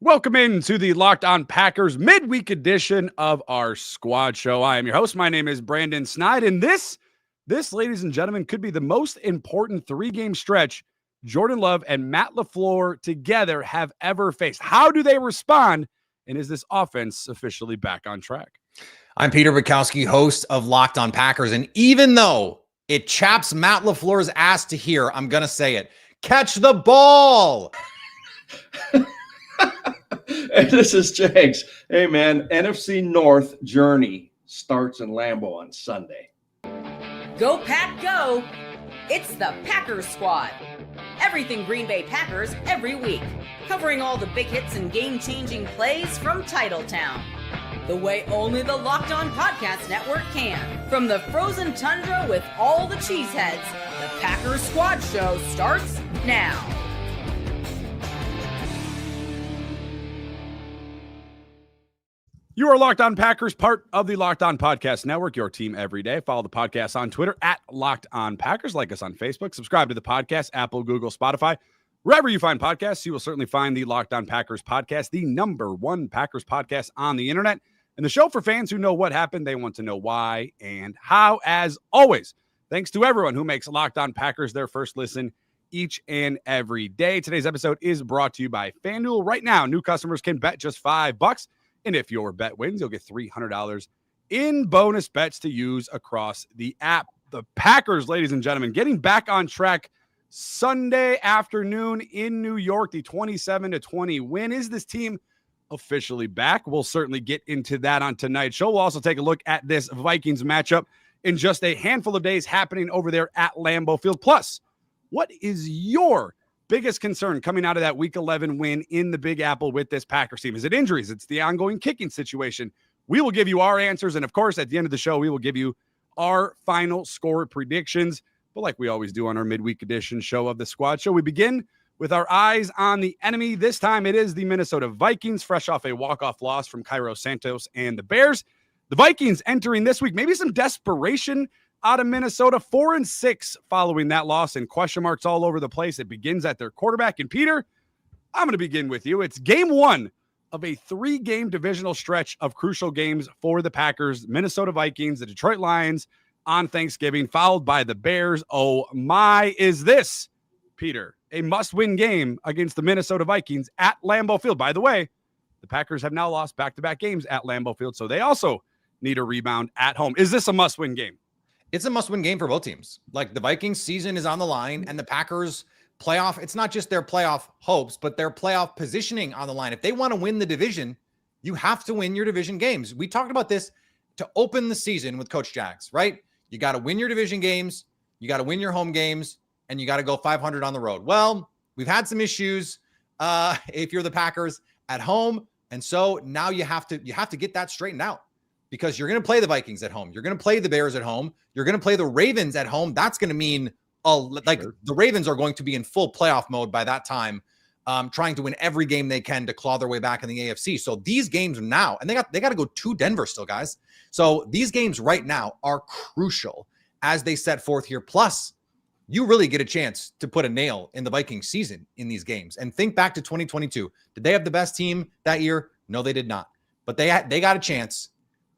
Welcome into the Locked On Packers midweek edition of our squad show. I am your host. My name is Brandon Sneide, and this, ladies and gentlemen, could be the most important three-game stretch Jordan Love and Matt LaFleur together have ever faced. How do they respond, and is this offense officially back on track? I'm Peter Bukowski, host of Locked On Packers, and even though it chaps Matt LaFleur's ass to hear, I'm going to say it. Catch the ball! Hey, this is Jags. Hey, man, NFC North journey starts in Lambeau on Sunday. Go, Pack, go! It's the Packers Squad. Everything Green Bay Packers every week. Covering all the big hits and game-changing plays from Titletown. The way only the Locked On Podcast Network can. From the frozen tundra with all the cheeseheads, the Packers Squad show starts now. You are Locked On Packers, part of the Locked On Podcast Network, your team every day. Follow the podcast on Twitter at Locked On Packers. Like us on Facebook. Subscribe to the podcast, Apple, Google, Spotify. Wherever you find podcasts, you will certainly find the Locked On Packers podcast, the number one Packers podcast on the internet. And the show for fans who know what happened, they want to know why and how. As always, thanks to everyone who makes Locked On Packers their first listen each and every day. Today's episode is brought to you by FanDuel. Right now, new customers can bet just $5. And if your bet wins, you'll get $300 in bonus bets to use across the app. The Packers, ladies and gentlemen, getting back on track Sunday afternoon in New York, the 27-20 win. Is this team officially back? We'll certainly get into that on tonight's show. We'll also take a look at this Vikings matchup in just a handful of days happening over there at Lambeau Field. Plus, what is your biggest concern coming out of that Week 11 win in the Big Apple with this Packers team? Is it injuries? It's the ongoing kicking situation. We will give you our answers. And, of course, at the end of the show, we will give you our final score predictions. But like we always do on our midweek edition show of the Squad Show, we begin with our eyes on the enemy. This time it is the Minnesota Vikings, fresh off a walk-off loss from Cairo Santos and the Bears. The Vikings entering this week, maybe some desperation out of Minnesota, 4-6 following that loss, and question marks all over the place. It begins at their quarterback. And Peter, I'm going to begin with you. It's game one of a three-game divisional stretch of crucial games for the Packers, Minnesota Vikings, the Detroit Lions on Thanksgiving, followed by the Bears. Oh my, is this, Peter, a must-win game against the Minnesota Vikings at Lambeau Field? By the way, the Packers have now lost back-to-back games at Lambeau Field, so they also need a rebound at home. Is this a must-win game? It's a must-win game for both teams. Like, the Vikings season is on the line, and the Packers playoff, it's not just their playoff hopes, but their playoff positioning on the line. If they want to win the division, you have to win your division games. We talked about this to open the season with Coach Jags, right? You got to win your division games, you got to win your home games, and you got to go 500 on the road. Well, we've had some issues if you're the Packers at home, and so now you have to get that straightened out. Because you're going to play the Vikings at home. You're going to play the Bears at home. You're going to play the Ravens at home. That's going to mean the Ravens are going to be in full playoff mode by that time, trying to win every game they can to claw their way back in the AFC. So these games now, and they got to go to Denver still, guys. So these games right now are crucial as they set forth here. Plus, you really get a chance to put a nail in the Vikings season in these games. And think back to 2022. Did they have the best team that year? No, they did not. But they got a chance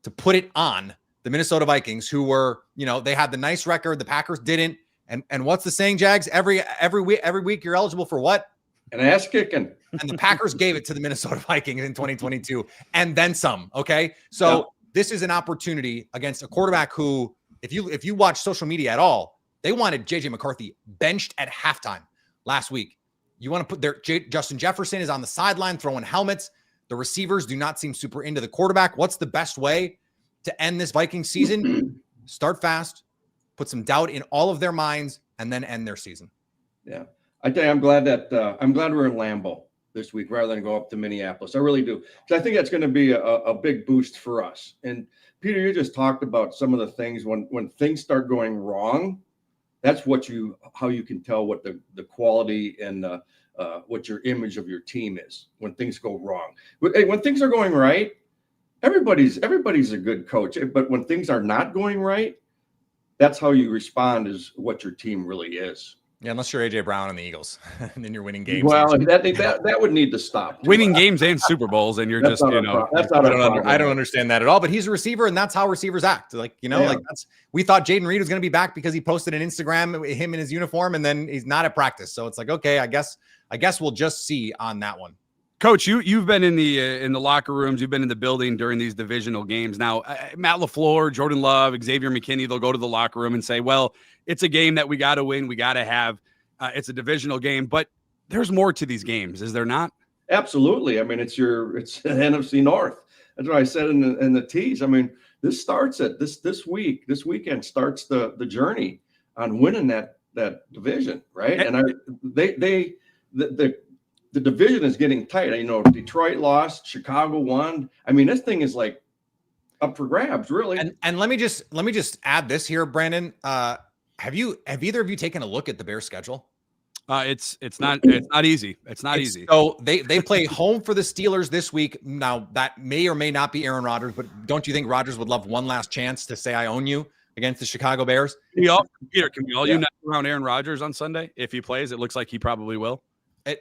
to put it on the Minnesota Vikings, who were, they had the nice record. The Packers didn't. And what's the saying, Jags? Every week you're eligible for what? An ass kicking. And the Packers gave it to the Minnesota Vikings in 2022 and then some. Okay. So This is an opportunity against a quarterback who, if you watch social media at all, they wanted JJ McCarthy benched at halftime last week. You want to put Justin Jefferson is on the sideline throwing helmets. The receivers do not seem super into the quarterback. What's the best way to end this Vikings season? Start fast, put some doubt in all of their minds, and then end their season. Yeah. I tell you, I'm glad we're in Lambeau this week rather than go up to Minneapolis. I really do. Because I think that's going to be a big boost for us. And Peter, you just talked about some of the things when things start going wrong. That's how you can tell what the quality and what your image of your team is when things go wrong. When things are going right, everybody's a good coach. But when things are not going right, that's how you respond, is what your team really is. Yeah, unless you're AJ Brown and the Eagles, and then you're winning games. Well, that would need to stop. Winning games and Super Bowls, and you're That's just, not that's not I don't understand that at all. But he's a receiver, and that's how receivers act. Like, like we thought Jaden Reed was going to be back because he posted an Instagram him in his uniform, and then he's not at practice. So it's like, okay, I guess we'll just see on that one. Coach, you've been in the locker rooms, you've been in the building during these divisional games. Now, Matt LaFleur, Jordan Love, Xavier McKinney, they'll go to the locker room and say, well, it's a game that we got to win. We got to have. It's a divisional game, but there's more to these games, is there not? Absolutely. I mean, it's an NFC North. That's what I said in the tease. I mean, this starts at this weekend starts the journey on winning that division, right? And the division is getting tight. Detroit lost, Chicago won. I mean, this thing is like up for grabs, really. And let me just add this here, Brandon. Have either of you taken a look at the Bears schedule? It's not easy. It's not easy. So they play home for the Steelers this week. Now that may or may not be Aaron Rodgers, but don't you think Rodgers would love one last chance to say I own you against the Chicago Bears? Peter, can we all unite around Aaron Rodgers on Sunday if he plays? It looks like he probably will.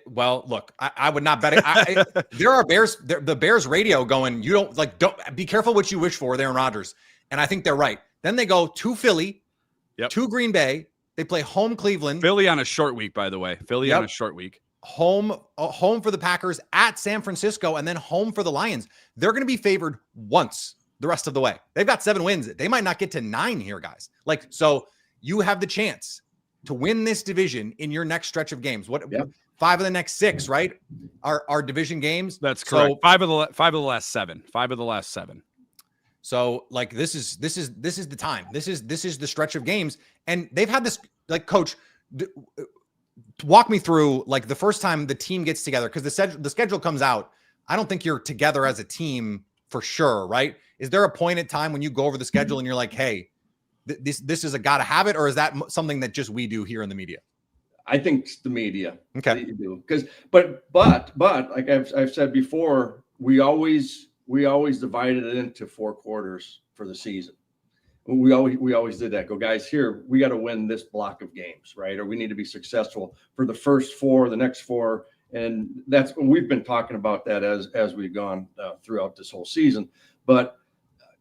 Well, look, I would not bet it. There are Bears, the Bears radio going, don't be careful what you wish for with Aaron Rodgers. And I think they're right. Then they go to Philly, to Green Bay. They play home Cleveland. Philly on a short week, by the way. On a short week. Home for the Packers, at San Francisco, and then home for the Lions. They're going to be favored once the rest of the way. They've got 7 wins. They might not get to 9 here, guys. So you have the chance to win this division in your next stretch of games. 5 of the next 6, right? Are division games. That's correct. So, 5 of the last 7. 5 of the last 7. So this is the time. This is the stretch of games, and they've had this. Coach, walk me through the first time the team gets together, because the schedule comes out. I don't think you're together as a team for sure, right? Is there a point in time when you go over the schedule and you're like, hey, this is a gotta have it, or is that something that just we do here in the media? I think it's the media. Okay, that you do, because but like I've said before, we always divided it into 4 quarters for the season. We always did that. Go, guys, here we got to win this block of games, right? Or we need to be successful for the first 4, the next 4, and that's we've been talking about that as we've gone throughout this whole season. But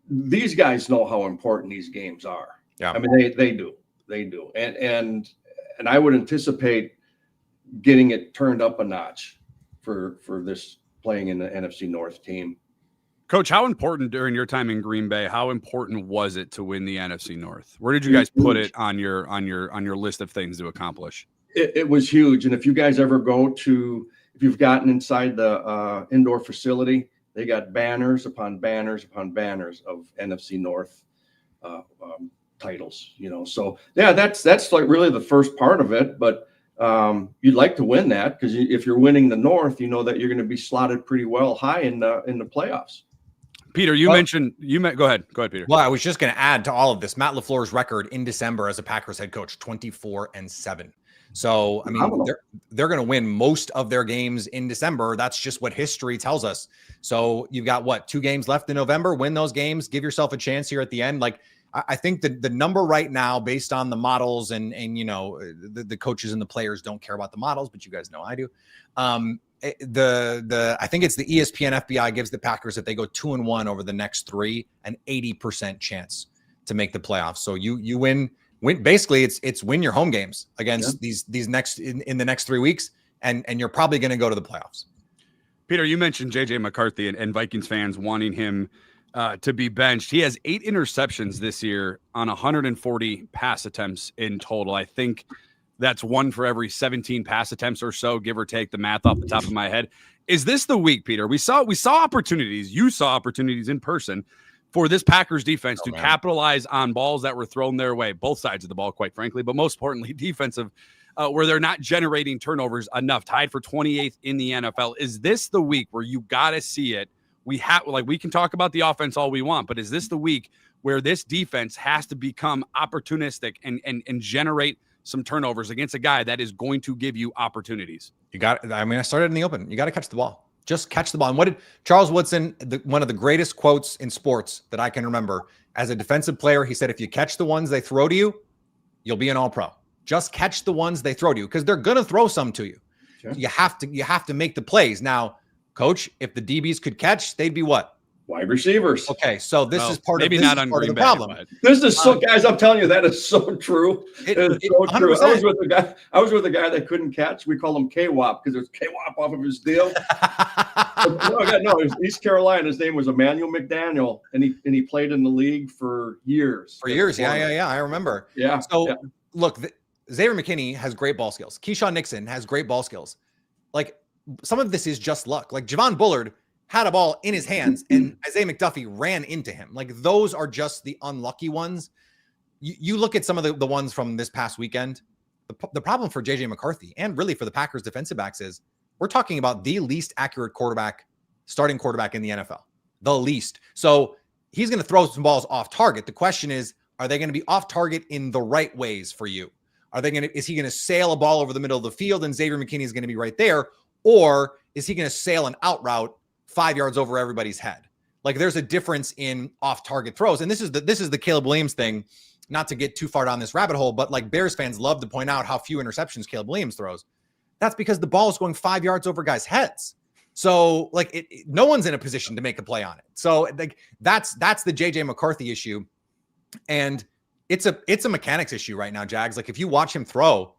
these guys know how important these games are. Yeah, I mean they do, and I would anticipate getting it turned up a notch for this playing in the NFC North team. Coach, how important during your time in Green Bay, how important was it to win the NFC North? Where did you guys put it on your list of things to accomplish? It was huge. And if you guys ever if you've gotten inside the indoor facility, they got banners upon banners upon banners of NFC North titles, So yeah, that's like really the first part of it. But you'd like to win that, because if you're winning the North, you know that you're going to be slotted pretty well high in the playoffs. Peter, go ahead, Peter. Well, I was just going to add to all of this, Matt LaFleur's record in December as a Packers head coach, 24-7. So, I mean, they're going to win most of their games in December. That's just what history tells us. So you've got 2 games left in November, win those games, give yourself a chance here at the end. I think the number right now, based on the models and the coaches and the players don't care about the models, but you guys know I do. I think it's the ESPN FBI gives the Packers, if they go 2-1 over the next 3, an 80% chance to make the playoffs. So you win. Basically, it's win your home games against these next in the next 3 weeks, and you're probably going to go to the playoffs. Peter, you mentioned JJ McCarthy and Vikings fans wanting him to be benched. He has 8 interceptions this year on 140 pass attempts in total. I think that's 1 for every 17 pass attempts or so, give or take the math off the top of my head. Is this the week, Peter? We saw opportunities. You saw opportunities in person for this Packers defense to capitalize on balls that were thrown their way, both sides of the ball, quite frankly, but most importantly, defensive, where they're not generating turnovers enough, tied for 28th in the NFL. Is this the week where you got to see it? We can talk about the offense all we want, but is this the week where this defense has to become opportunistic and generate some turnovers against a guy that is going to give you opportunities? I started in the open. You got to catch the ball. Just catch the ball. And what did Charles Woodson, one of the greatest quotes in sports that I can remember, as a defensive player, he said, if you catch the ones they throw to you, you'll be an all-pro. Just catch the ones they throw to you because they're going to throw some to you. Sure. You have to make the plays. Now, coach, if the DBs could catch, they'd be what? Wide receivers. Okay, so this is part maybe of not this on is part of Green the Bay, problem. but This is so, guys. I'm telling you, that is so true. It is so true. 100%. I was with a guy that couldn't catch. We call him K-Wop because there's K-Wop off of his deal. No, it was East Carolina. His name was Emmanuel McDaniel, and he played in the league for years. Yeah. I remember. Yeah. So look, Xavier McKinney has great ball skills. Keyshawn Nixon has great ball skills. Like some of this is just luck. Like Javon Bullard had a ball in his hands and Isaiah McDuffie ran into him. Like those are just the unlucky ones. You look at some of the ones from this past weekend. The problem for JJ McCarthy and really for the Packers defensive backs is we're talking about the least accurate starting quarterback in the NFL, the least. So he's going to throw some balls off target. The question is, are they going to be off target in the right ways for you? Is he going to sail a ball over the middle of the field and Xavier McKinney is going to be right there? Or is he going to sail an out route 5 yards over everybody's head? Like there's a difference in off target throws. And this is the Caleb Williams thing, not to get too far down this rabbit hole, but like Bears fans love to point out how few interceptions Caleb Williams throws. That's because the ball is going 5 yards over guys' heads. So like no one's in a position to make a play on it. So like that's the JJ McCarthy issue. And it's a mechanics issue right now, Jags. Like if you watch him throw,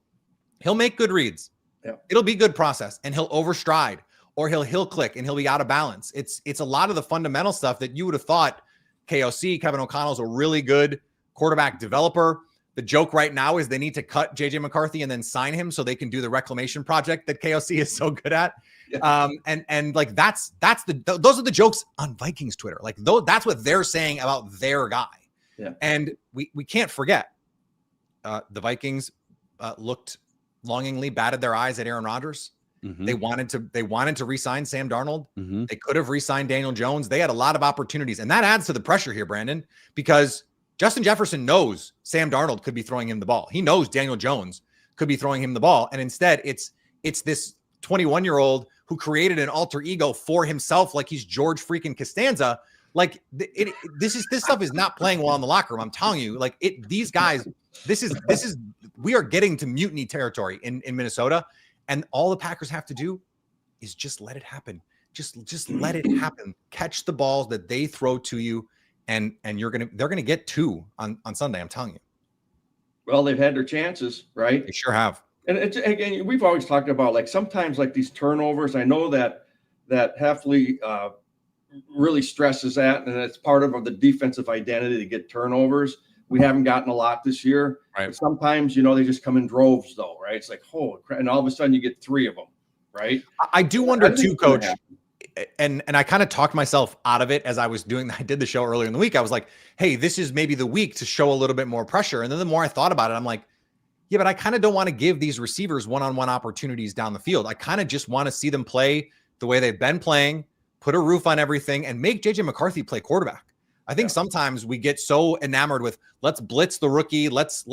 he'll make good reads. Yeah. It'll be good process and he'll overstride or he'll click and he'll be out of balance. It's a lot of the fundamental stuff that you would have thought KOC, Kevin O'Connell's a really good quarterback developer. The joke right now is they need to cut JJ McCarthy and then sign him so they can do the reclamation project that KOC is so good at. Yeah. And like those are the jokes on Vikings Twitter. Like that's what they're saying about their guy. Yeah. And we can't forget the Vikings longingly batted their eyes at Aaron Rodgers. Mm-hmm. They wanted to re-sign Sam Darnold. Mm-hmm. They could have re-signed Daniel Jones. They had a lot of opportunities, and that adds to the pressure here, Brandon, because Justin Jefferson knows Sam Darnold could be throwing him the ball. He knows Daniel Jones could be throwing him the ball, and instead it's this 21-year-old who created an alter ego for himself, like he's George freaking Costanza. Like this stuff is not playing well in the locker room. I'm telling you, like these guys, we are getting to mutiny territory in Minnesota. And all the Packers have to do is just let it happen. Just let it happen. Catch the balls that they throw to you, and they're gonna get two on Sunday. I'm telling you. Well, they've had their chances, right? They sure have. And again, we've always talked about like sometimes like these turnovers. I know that Heffley really stresses that, and it's part of the defensive identity to get turnovers. We haven't gotten a lot this year. Right. But sometimes, they just come in droves, though, right? It's like, holy crap. And all of a sudden you get three of them, right? I do wonder too, Coach, and I kind of talked myself out of it as I did the show earlier in the week. I was like, hey, this is maybe the week to show a little bit more pressure. And then the more I thought about it, I'm like, yeah, but I kind of don't want to give these receivers one-on-one opportunities down the field. I kind of just want to see them play the way they've been playing, put a roof on everything, and make JJ McCarthy play quarterback. I think sometimes we get so enamored with let's blitz the rookie, let's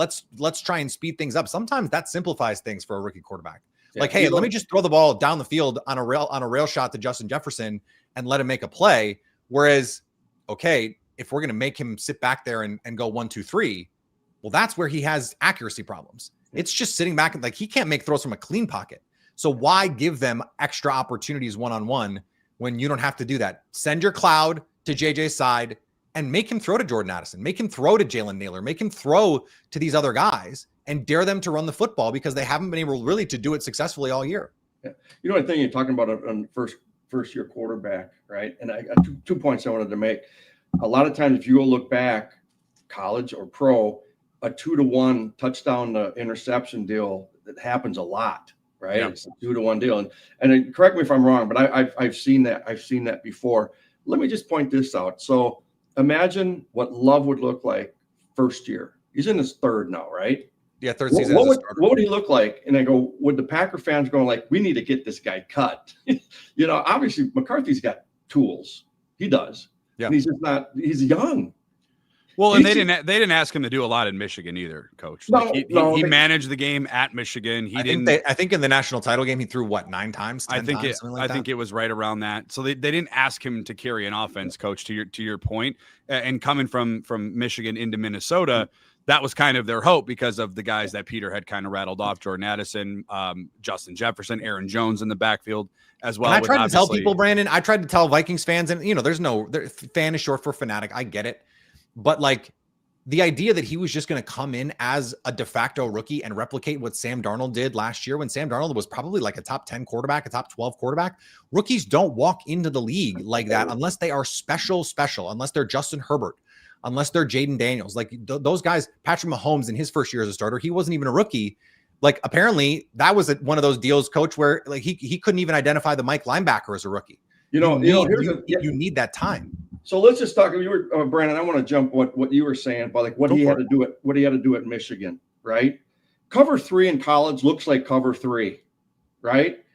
try and speed things up. Sometimes that simplifies things for a rookie quarterback. Yeah, like, hey, let me just throw the ball down the field on a rail shot to Justin Jefferson and let him make a play. Whereas, okay, if we're going to make him sit back there and go 1, 2, 3, well, that's where he has accuracy problems. It's just sitting back and like he can't make throws from a clean pocket. So why give them extra opportunities one-on-one when you don't have to do that? Send your cloud to JJ's side and make him throw to Jordan Addison, make him throw to Jalen Naylor, make him throw to these other guys and dare them to run the football because they haven't been able really to do it successfully all year. Yeah. I think you're talking about a first year quarterback, right? And I got 2 points I wanted to make. A lot of times if you go look back, college or pro, a 2-to-1 touchdown to interception deal, that happens a lot, right? Yeah. It's a 2-to-1 deal. And correct me if I'm wrong, but I've seen that. I've seen that before. Let me just point this out. So imagine what Love would look like first year. He's in his third now, right? Yeah, third season. What would he look like? And I go, would the Packer fans going like, we need to get this guy cut? Obviously McCarthy's got tools. He does. Yeah. And he's young. Well, and they didn't ask him to do a lot in Michigan either, Coach. He managed the game at Michigan. I think in the national title game he threw 9 times. I think it was right around that. So they didn't ask him to carry an offense, Coach. To your point, and coming from Michigan into Minnesota, that was kind of their hope because of the guys that Peter had kind of rattled off: Jordan Addison, Justin Jefferson, Aaron Jones in the backfield as well. And I tried to tell people, Brandon, I tried to tell Vikings fans, and fan is short for fanatic. I get it. But like the idea that he was just going to come in as a de facto rookie and replicate what Sam Darnold did last year when Sam Darnold was probably like a top 10 quarterback, a top 12 quarterback. Rookies don't walk into the league like that unless they are special, unless they're Justin Herbert, unless they're Jaden Daniels. Like those guys, Patrick Mahomes in his first year as a starter, he wasn't even a rookie. Like apparently that was one of those deals, coach, where like he couldn't even identify the Mike linebacker as a rookie. You need that time. So let's just talk. You were Brandon. I want to jump what you were saying about like what he had to do at Michigan, right? Cover 3 in college looks like cover 3, right?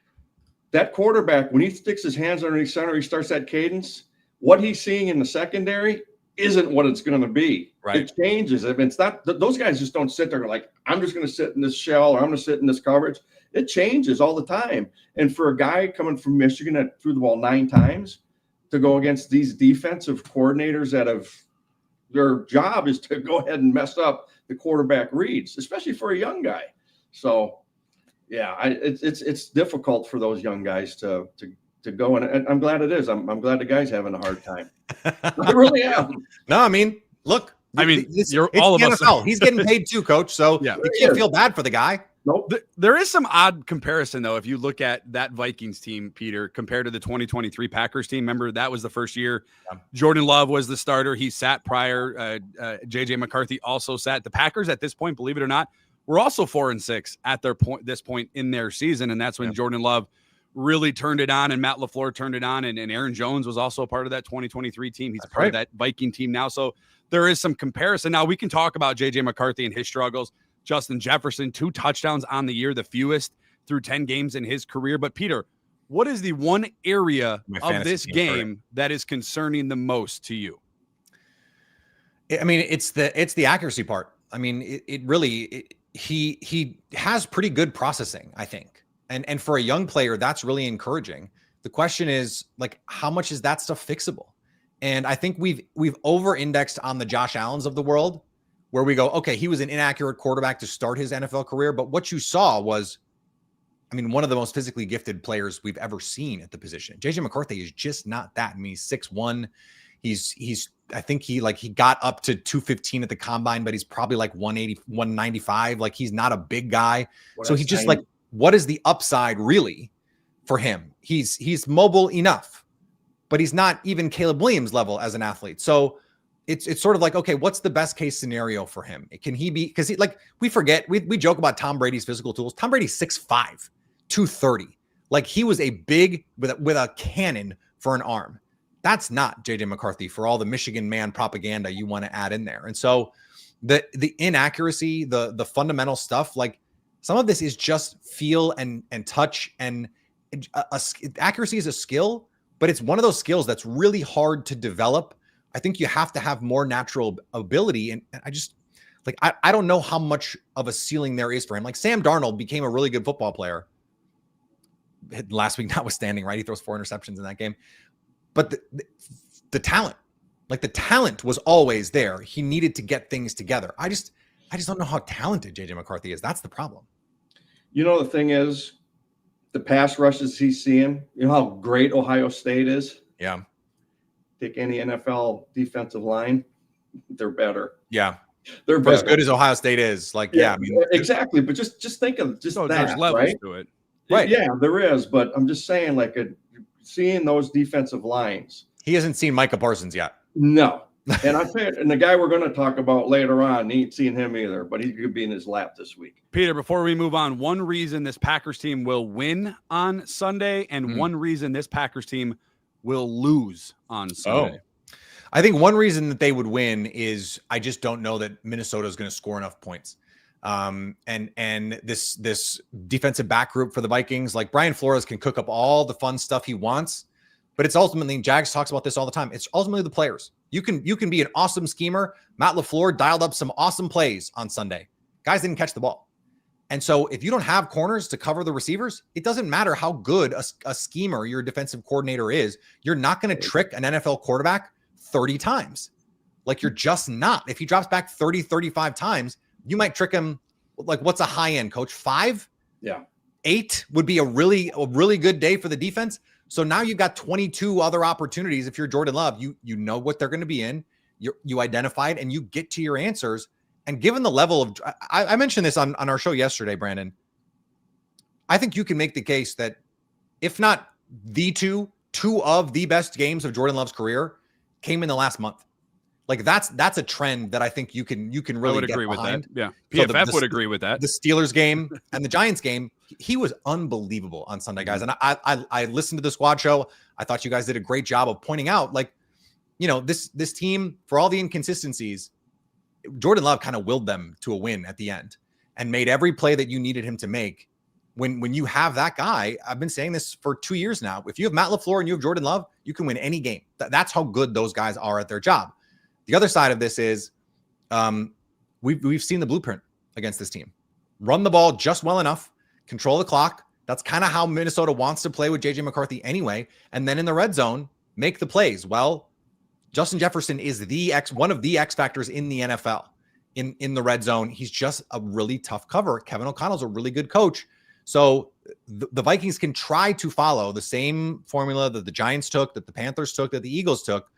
That quarterback, when he sticks his hands underneath center, he starts that cadence. What he's seeing in the secondary isn't what it's going to be. Right. It changes. I mean, it's not. Those guys just don't sit there like I'm just going to sit in this shell or I'm going to sit in this coverage. It changes all the time. And for a guy coming from Michigan that threw the ball 9 times, to go against these defensive coordinators that have their job is to go ahead and mess up the quarterback reads, especially for a young guy. So, yeah, it's difficult for those young guys to go, and I'm glad it is. I'm glad the guy's having a hard time. I really am. No, I mean, look. I mean, it's all of NFL. us. He's getting paid too, coach. So yeah, you can't feel bad for the guy. Nope. There is some odd comparison, though, if you look at that Vikings team, Peter, compared to the 2023 Packers team. Remember, that was the first year. Yeah. Jordan Love was the starter. He sat prior. J.J. McCarthy also sat. The Packers at this point, believe it or not, were also 4-6 at this point in their season, and that's when Jordan Love really turned it on and Matt LaFleur turned it on, and Aaron Jones was also a part of that 2023 team. He's part of that Viking team now, so there is some comparison. Now, we can talk about J.J. McCarthy and his struggles. Justin Jefferson, 2 touchdowns on the year, the fewest through 10 games in his career. But Peter, what is the one area of this game that is concerning the most to you? I mean, it's the accuracy part. I mean, he has pretty good processing, I think. And for a young player, that's really encouraging. The question is, like, how much is that stuff fixable? And I think we've over-indexed on the Josh Allens of the world, where we go, okay, he was an inaccurate quarterback to start his NFL career. But what you saw was, I mean, one of the most physically gifted players we've ever seen at the position. J.J. McCarthy is just not that. I mean, he's 6'1". I think he got up to 215 at the combine, but he's probably like 180, 195. Like, he's not a big guy. So he's just like, what is the upside really for him? He's mobile enough, but he's not even Caleb Williams level as an athlete. So it's sort of like, okay, what's the best case scenario for him? Can he be, because we forget, we joke about Tom Brady's physical tools. Tom Brady's 6'5", 230. Like, he was a big with a cannon for an arm. That's not J.J. McCarthy for all the Michigan man propaganda you want to add in there. And so the inaccuracy, the fundamental stuff, like, some of this is just feel and touch, and accuracy is a skill, but it's one of those skills that's really hard to develop. I think you have to have more natural ability. And I just, like, I don't know how much of a ceiling there is for him. Like, Sam Darnold became a really good football player last week, notwithstanding, right? He throws 4 interceptions in that game. But the talent, like, the talent was always there. He needed to get things together. I just don't know how talented J.J. McCarthy is. That's the problem. You know, the thing is, the pass rushes he's seeing, you know how great Ohio State is? Yeah. Take any NFL defensive line, they're better. Yeah. They're better. As good as Ohio State is. Like, yeah, I mean, exactly. But just think of just that, there's levels right? to it. Right. Yeah, there is. But I'm just saying, like, seeing those defensive lines. He hasn't seen Micah Parsons yet. No. And and the guy we're going to talk about later on, he ain't seen him either, but he could be in his lap this week. Peter, before we move on, one reason this Packers team will win on Sunday and one reason this Packers team will lose on Sunday. Oh. I think one reason that they would win is I just don't know that Minnesota is going to score enough points. And this defensive back group for the Vikings, like, Brian Flores can cook up all the fun stuff he wants, but it's ultimately, Jags talks about this all the time, it's ultimately the players. You can be an awesome schemer. Matt LaFleur dialed up some awesome plays on Sunday. Guys didn't catch the ball. And so if you don't have corners to cover the receivers, it doesn't matter how good a schemer your defensive coordinator is. You're not going to trick an NFL quarterback 30 times. Like, you're just not. If he drops back 30, 35 times, you might trick him. Like, what's a high end, coach? 5? Yeah. 8 would be a really good day for the defense. So now you've got 22 other opportunities. If you're Jordan Love, you know what they're going to be in. You identify it and you get to your answers. And given the level of, I mentioned this on our show yesterday, Brandon, I think you can make the case that if not two of the best games of Jordan Love's career came in the last month. Like, that's a trend that I think you can really I would agree with that. Yeah. PFF would agree with that. The Steelers game and the Giants game, he was unbelievable on Sunday, guys. And I listened to the squad show. I thought you guys did a great job of pointing out, like, this team, for all the inconsistencies, Jordan Love kind of willed them to a win at the end and made every play that you needed him to make. When you have that guy, I've been saying this for 2 years now. If you have Matt LaFleur and you have Jordan Love, you can win any game. That's how good those guys are at their job. The other side of this is we've seen the blueprint against this team. Run the ball just well enough, control the clock. That's kind of how Minnesota wants to play with J.J. McCarthy anyway. And then in the red zone, make the plays. Well, Justin Jefferson is one of the X factors in the NFL in the red zone. He's just a really tough cover. Kevin O'Connell's a really good coach. So the Vikings can try to follow the same formula that the Giants took, that the Panthers took, that the Eagles took.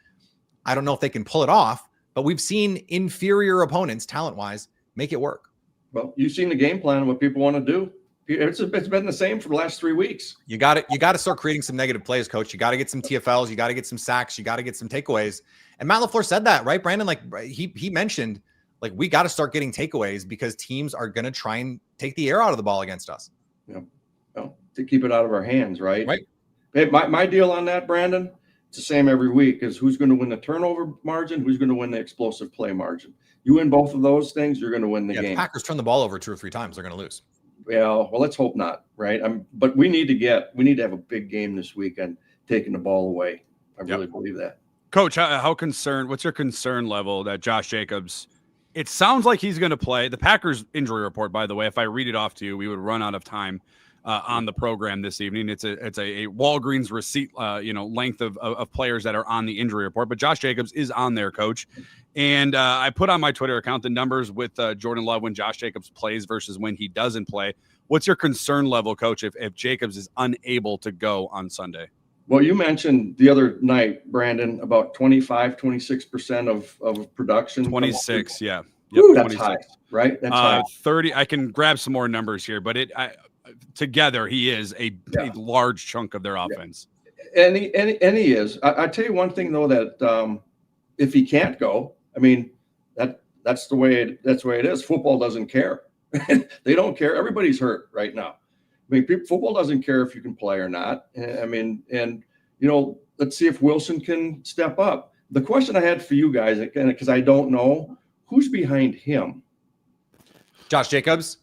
I don't know if they can pull it off, but we've seen inferior opponents, talent-wise, make it work. Well, you've seen the game plan of what people want to do. It's been the same for the last 3 weeks. You got to start creating some negative plays, coach. You got to get some TFLs. You got to get some sacks. You got to get some takeaways. And Matt LaFleur said that, right, Brandon? Like, he mentioned, like, we got to start getting takeaways because teams are going to try and take the air out of the ball against us. Yeah. Well, to keep it out of our hands, right? Right. Hey, my deal on that, Brandon, it's the same every week, is who's going to win the turnover margin, who's going to win the explosive play margin. You win both of those things, you're going to win the game. If the Packers turn the ball over 2 or 3 times, they're going to lose. Well, let's hope not, right? But we need to have a big game this weekend, taking the ball away. I really believe that. Coach, how concerned? What's your concern level that Josh Jacobs? It sounds like he's going to play. The Packers injury report, by the way, if I read it off to you, we would run out of time on the program this evening. It's a Walgreens receipt, length of players that are on the injury report. But Josh Jacobs is on there, Coach. And I put on my Twitter account the numbers with Jordan Love when Josh Jacobs plays versus when he doesn't play. What's your concern level, Coach, if Jacobs is unable to go on Sunday? Well, you mentioned the other night, Brandon, about 26% of production. 26, yeah. Yep, ooh, that's 26. High, right? That's high. 30. I can grab some more numbers here, but together he is a large chunk of their offense. And he is. I tell you one thing though, that if he can't go, I mean, that's the way it is. Football doesn't care. They don't care. Everybody's hurt right now. I mean, football doesn't care if you can play or not. I mean, and let's see if Wilson can step up. The question I had for you guys, because I don't know, who's behind him? Josh Jacobs?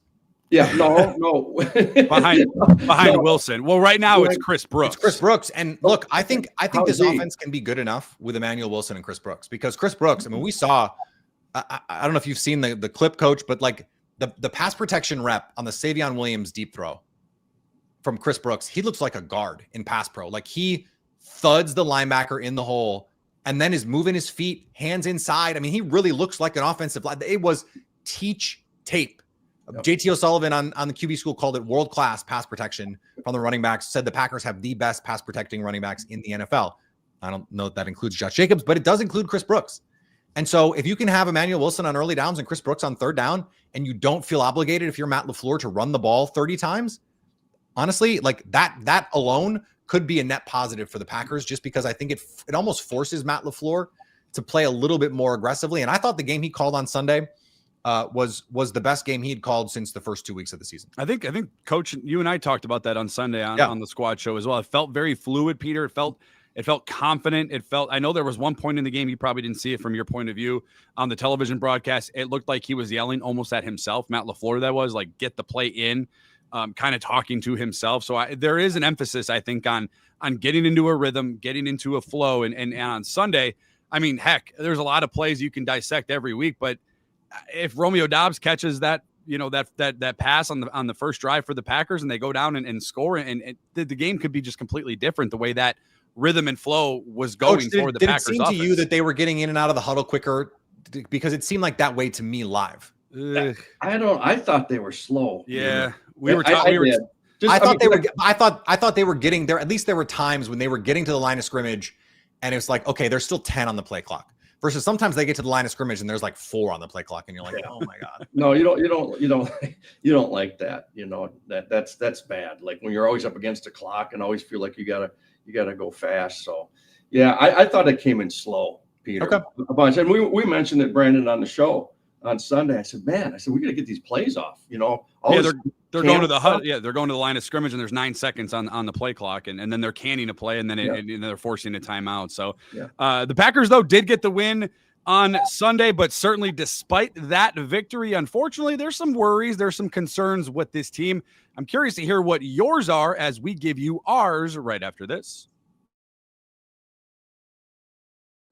Yeah, no. behind Wilson. Well, right now it's Chris Brooks. It's Chris Brooks. And look, I think this offense can be good enough with Emmanuel Wilson and Chris Brooks, because Chris Brooks, I mean, we saw, I don't know if you've seen the clip, Coach, but like the pass protection rep on the Savion Williams deep throw from Chris Brooks, he looks like a guard in pass pro. Like, he thuds the linebacker in the hole and then is moving his feet, hands inside. I mean, he really looks like an offensive line. It was teach tape. Yep. JT O'Sullivan on the QB school called it world-class pass protection from the running backs, said the Packers have the best pass protecting running backs in the NFL. I don't know if that includes Josh Jacobs, but it does include Chris Brooks. And so if you can have Emmanuel Wilson on early downs and Chris Brooks on third down, and you don't feel obligated, if you're Matt LaFleur, to run the ball 30 times, honestly, like that alone could be a net positive for the Packers, just because I think it almost forces Matt LaFleur to play a little bit more aggressively. And I thought the game he called on Sunday was the best game he had called since the first 2 weeks of the season. I think Coach, you and I talked about that on Sunday on the squad show as well. It felt very fluid, Peter. It felt confident. I know there was one point in the game, you probably didn't see it from your point of view on the television broadcast. It looked like he was yelling almost at himself. Matt LaFleur, that was, like, get the play in, kind of talking to himself. So there is an emphasis, I think, on getting into a rhythm, getting into a flow. And on Sunday, I mean, heck, there's a lot of plays you can dissect every week, but if Romeo Doubs catches that pass on the first drive for the Packers and they go down and score, and the game could be just completely different the way that rhythm and flow was going for the Packers did it seem offense. to you that they were getting in and out of the huddle quicker? Because it seemed like that way to me live. I thought they were slow. Yeah, I thought they were getting there. At least there were times when they were getting to the line of scrimmage and it was like, okay, there's still 10 on the play clock. Versus sometimes they get to the line of scrimmage and there's like 4 on the play clock, and you're like, oh my God. No, you don't like that. That's bad. Like when you're always up against the clock and always feel like you gotta go fast. So yeah, I thought it came in slow, Peter. Okay. A bunch. And we mentioned it, Brandon, on the show on Sunday. I said, we gotta get these plays off. They're going to the HUD. Yeah, they're going to the line of scrimmage, and there's 9 seconds on the play clock, and then they're canning a play, and then and they're forcing a timeout. So the Packers, though, did get the win on Sunday, but certainly despite that victory, unfortunately, there's some worries, there's some concerns with this team. I'm curious to hear what yours are as we give you ours right after this.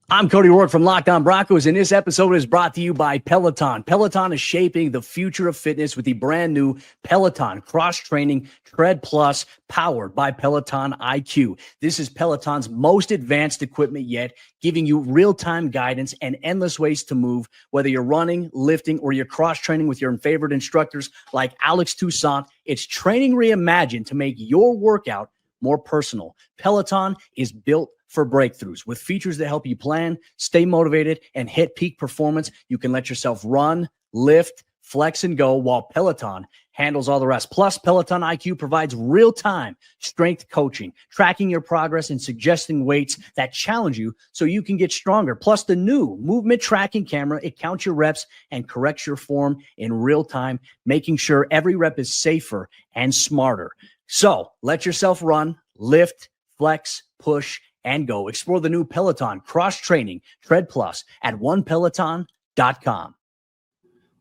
I'm Cody Rourke from Locked On Broncos, and this episode is brought to you by Peloton. Peloton is shaping the future of fitness with the brand new Peloton Cross-Training Tread Plus, powered by Peloton IQ. This is Peloton's most advanced equipment yet, giving you real-time guidance and endless ways to move, whether you're running, lifting, or you're cross-training with your favorite instructors like Alex Toussaint. It's training reimagined to make your workout more personal. Peloton is built for breakthroughs with features that help you plan, stay motivated, and hit peak performance. You can let yourself run, lift, flex, and go while Peloton handles all the rest. Plus, Peloton IQ provides real-time strength coaching, tracking your progress and suggesting weights that challenge you so you can get stronger. Plus, the new movement tracking camera, it counts your reps and corrects your form in real time, making sure every rep is safer and smarter. So let yourself run, lift, flex, push, and go. Explore the new Peloton Cross-Training Tread Plus at onepeloton.com.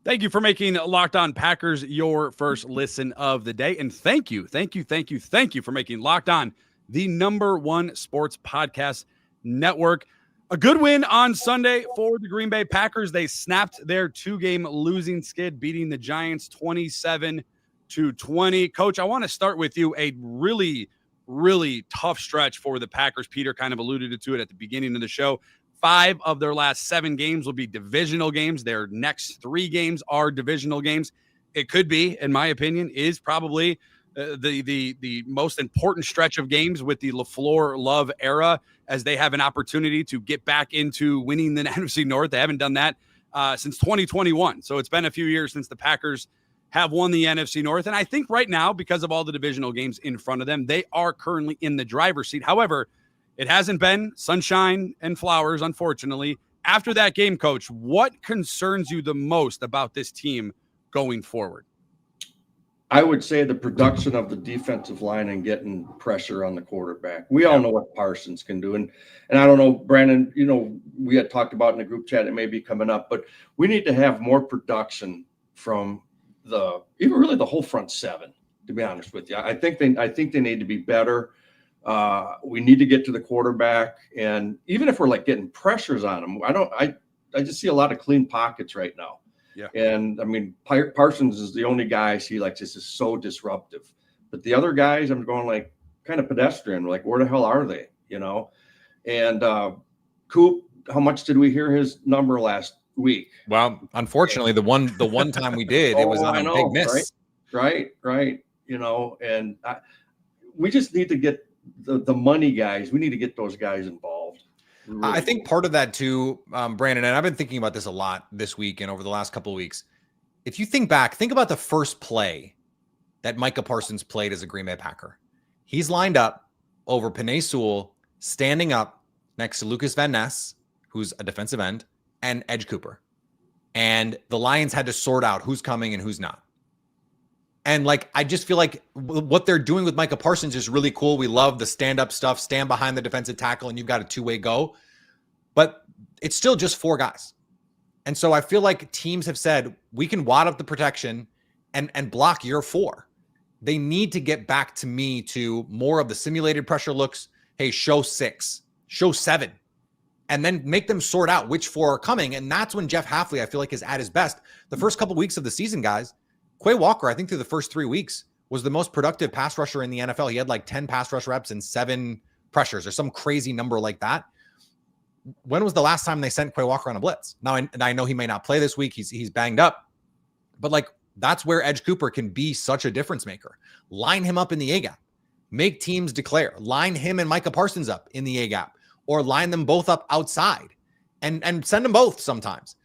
Thank you for making Locked On Packers your first listen of the day. And thank you for making Locked On the #1 sports podcast network. A good win on Sunday for the Green Bay Packers. They snapped their 2-game losing skid, beating the Giants 27-20. Coach, I want to start with you. A really tough stretch for the Packers. Peter kind of alluded to it at the beginning of the show. 5 of their last 7 games will be divisional games. Their next 3 games are divisional games. It could be, in my opinion, is probably the most important stretch of games with the LaFleur Love era, as they have an opportunity to get back into winning the NFC North. They haven't done that since 2021. So it's been a few years since the Packers have won the NFC North. And I think right now, because of all the divisional games in front of them, they are currently in the driver's seat. However, it hasn't been sunshine and flowers, unfortunately. After that game, Coach, what concerns you the most about this team going forward? I would say the production of the defensive line and getting pressure on the quarterback. We all know what Parsons can do. And I don't know, Brandon, we had talked about in the group chat, it may be coming up, but we need to have more production from even really the whole front 7, to be honest with you. I think they need to be better. We need to get to the quarterback, and even if we're like getting pressures on them, I just see a lot of clean pockets right now. Yeah. And I mean, Parsons is the only guy I see like this is so disruptive, but the other guys I'm going like kind of pedestrian, like where the hell are they? And Coop, how much did we hear his number last week? Well, unfortunately, the one time we did, it was on a big miss. Right. And we just need to get the money guys. We need to get those guys involved. Really. I think part of that too, Brandon, and I've been thinking about this a lot this week and over the last couple of weeks. If you think about the first play that Micah Parsons played as a Green Bay Packer. He's lined up over Penei Sewell, standing up next to Lucas Van Ness, who's a defensive end, and Edge Cooper. And the Lions had to sort out who's coming and who's not. And I just feel like what they're doing with Micah Parsons is really cool. We love the stand-up stuff, stand behind the defensive tackle, and you've got a 2-way go. But it's still just 4 guys. And so I feel like teams have said, we can wad up the protection and block your 4. They need to get back to me to more of the simulated pressure looks. Hey, show 6, show 7. And then make them sort out which 4 are coming. And that's when Jeff Hafley, I feel like, is at his best. The first couple weeks of the season, guys, Quay Walker, I think through the first 3 weeks, was the most productive pass rusher in the NFL. He had 10 pass rush reps and 7 pressures or some crazy number like that. When was the last time they sent Quay Walker on a blitz? Now, I know he may not play this week. He's banged up, but like that's where Edge Cooper can be such a difference maker. Line him up in the A gap, make teams declare, line him and Micah Parsons up in the A gap, or line them both up outside and send them both sometimes.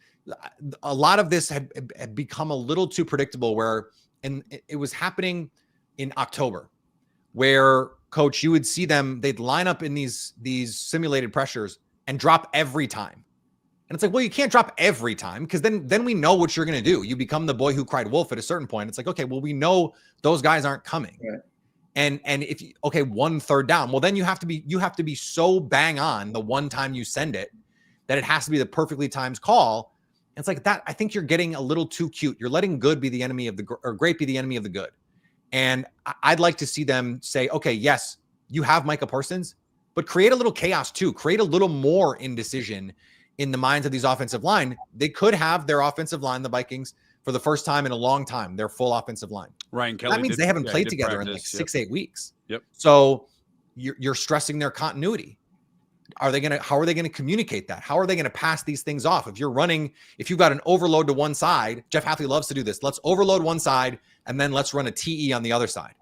A lot of this had become a little too predictable and it was happening in October where coach, you would see them, they'd line up in these simulated pressures and drop every time. And it's like, well, you can't drop every time because then we know what you're going to do. You become the boy who cried wolf at a certain point. It's like, okay, well, we know those guys aren't coming. Yeah. And if you, okay, 1 3rd down, well, then you have to be so bang on the one time you send it that it has to be the perfectly timed call. And it's like that. I think you're getting a little too cute. You're letting good be the enemy of or great be the enemy of the good. And I'd like to see them say, okay, yes, you have Micah Parsons, but create a little chaos too. Create a little more indecision in the minds of these offensive line. They could have their offensive line, the Vikings, for the first time in a long time, their full offensive line. Ryan Kelly. That means they haven't played together in like 6-8 weeks. Yep. So you're stressing their continuity. How are they going to communicate that? How are they going to pass these things off? If you've got an overload to one side, Jeff Hafley loves to do this. Let's overload one side and then let's run a TE on the other side.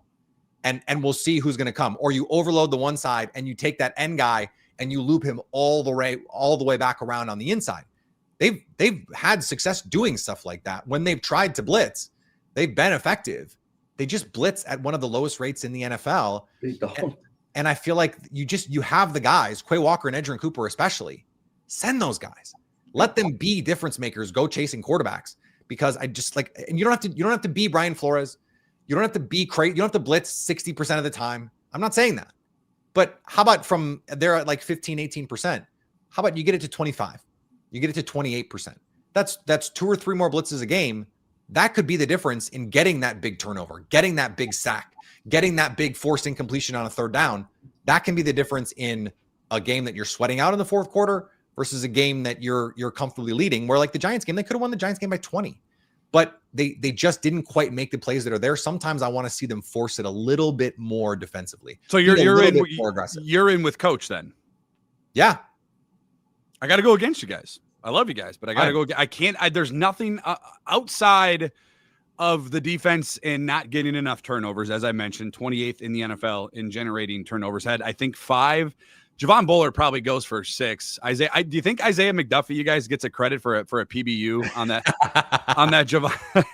And we'll see who's going to come. Or you overload the one side and you take that end guy and you loop him all the way back around on the inside. They've had success doing stuff like that. When they've tried to blitz, they've been effective. They just blitz at one of the lowest rates in the NFL. And I feel like you have the guys, Quay Walker and Edgerrin Cooper especially. Send those guys. Let them be difference makers, go chasing quarterbacks. Because I just like, and you don't have to be Brian Flores. You don't have to be crazy. You don't have to blitz 60% of the time. I'm not saying that. But how about from they're at like 15, 18%. How about you get it to 25? You get it to 28%. That's 2 or 3 more blitzes a game. That could be the difference in getting that big turnover, getting that big sack, getting that big forced incompletion on a 3rd down. That can be the difference in a game that you're sweating out in the 4th quarter versus a game that you're comfortably leading, where like the Giants game, they could have won the Giants game by 20, but they just didn't quite make the plays that are there. Sometimes I want to see them force it a little bit more defensively. So you're in with coach then. Yeah. I got to go against you guys. I love you guys, but I got to go. I can't, there's nothing outside of the defense and not getting enough turnovers. As I mentioned, 28th in the NFL in generating turnovers. Had, I think, 5. Javon Bullard probably goes for 6. Do you think Isaiah McDuffie, you guys, gets a credit for a PBU on that? on that Javon,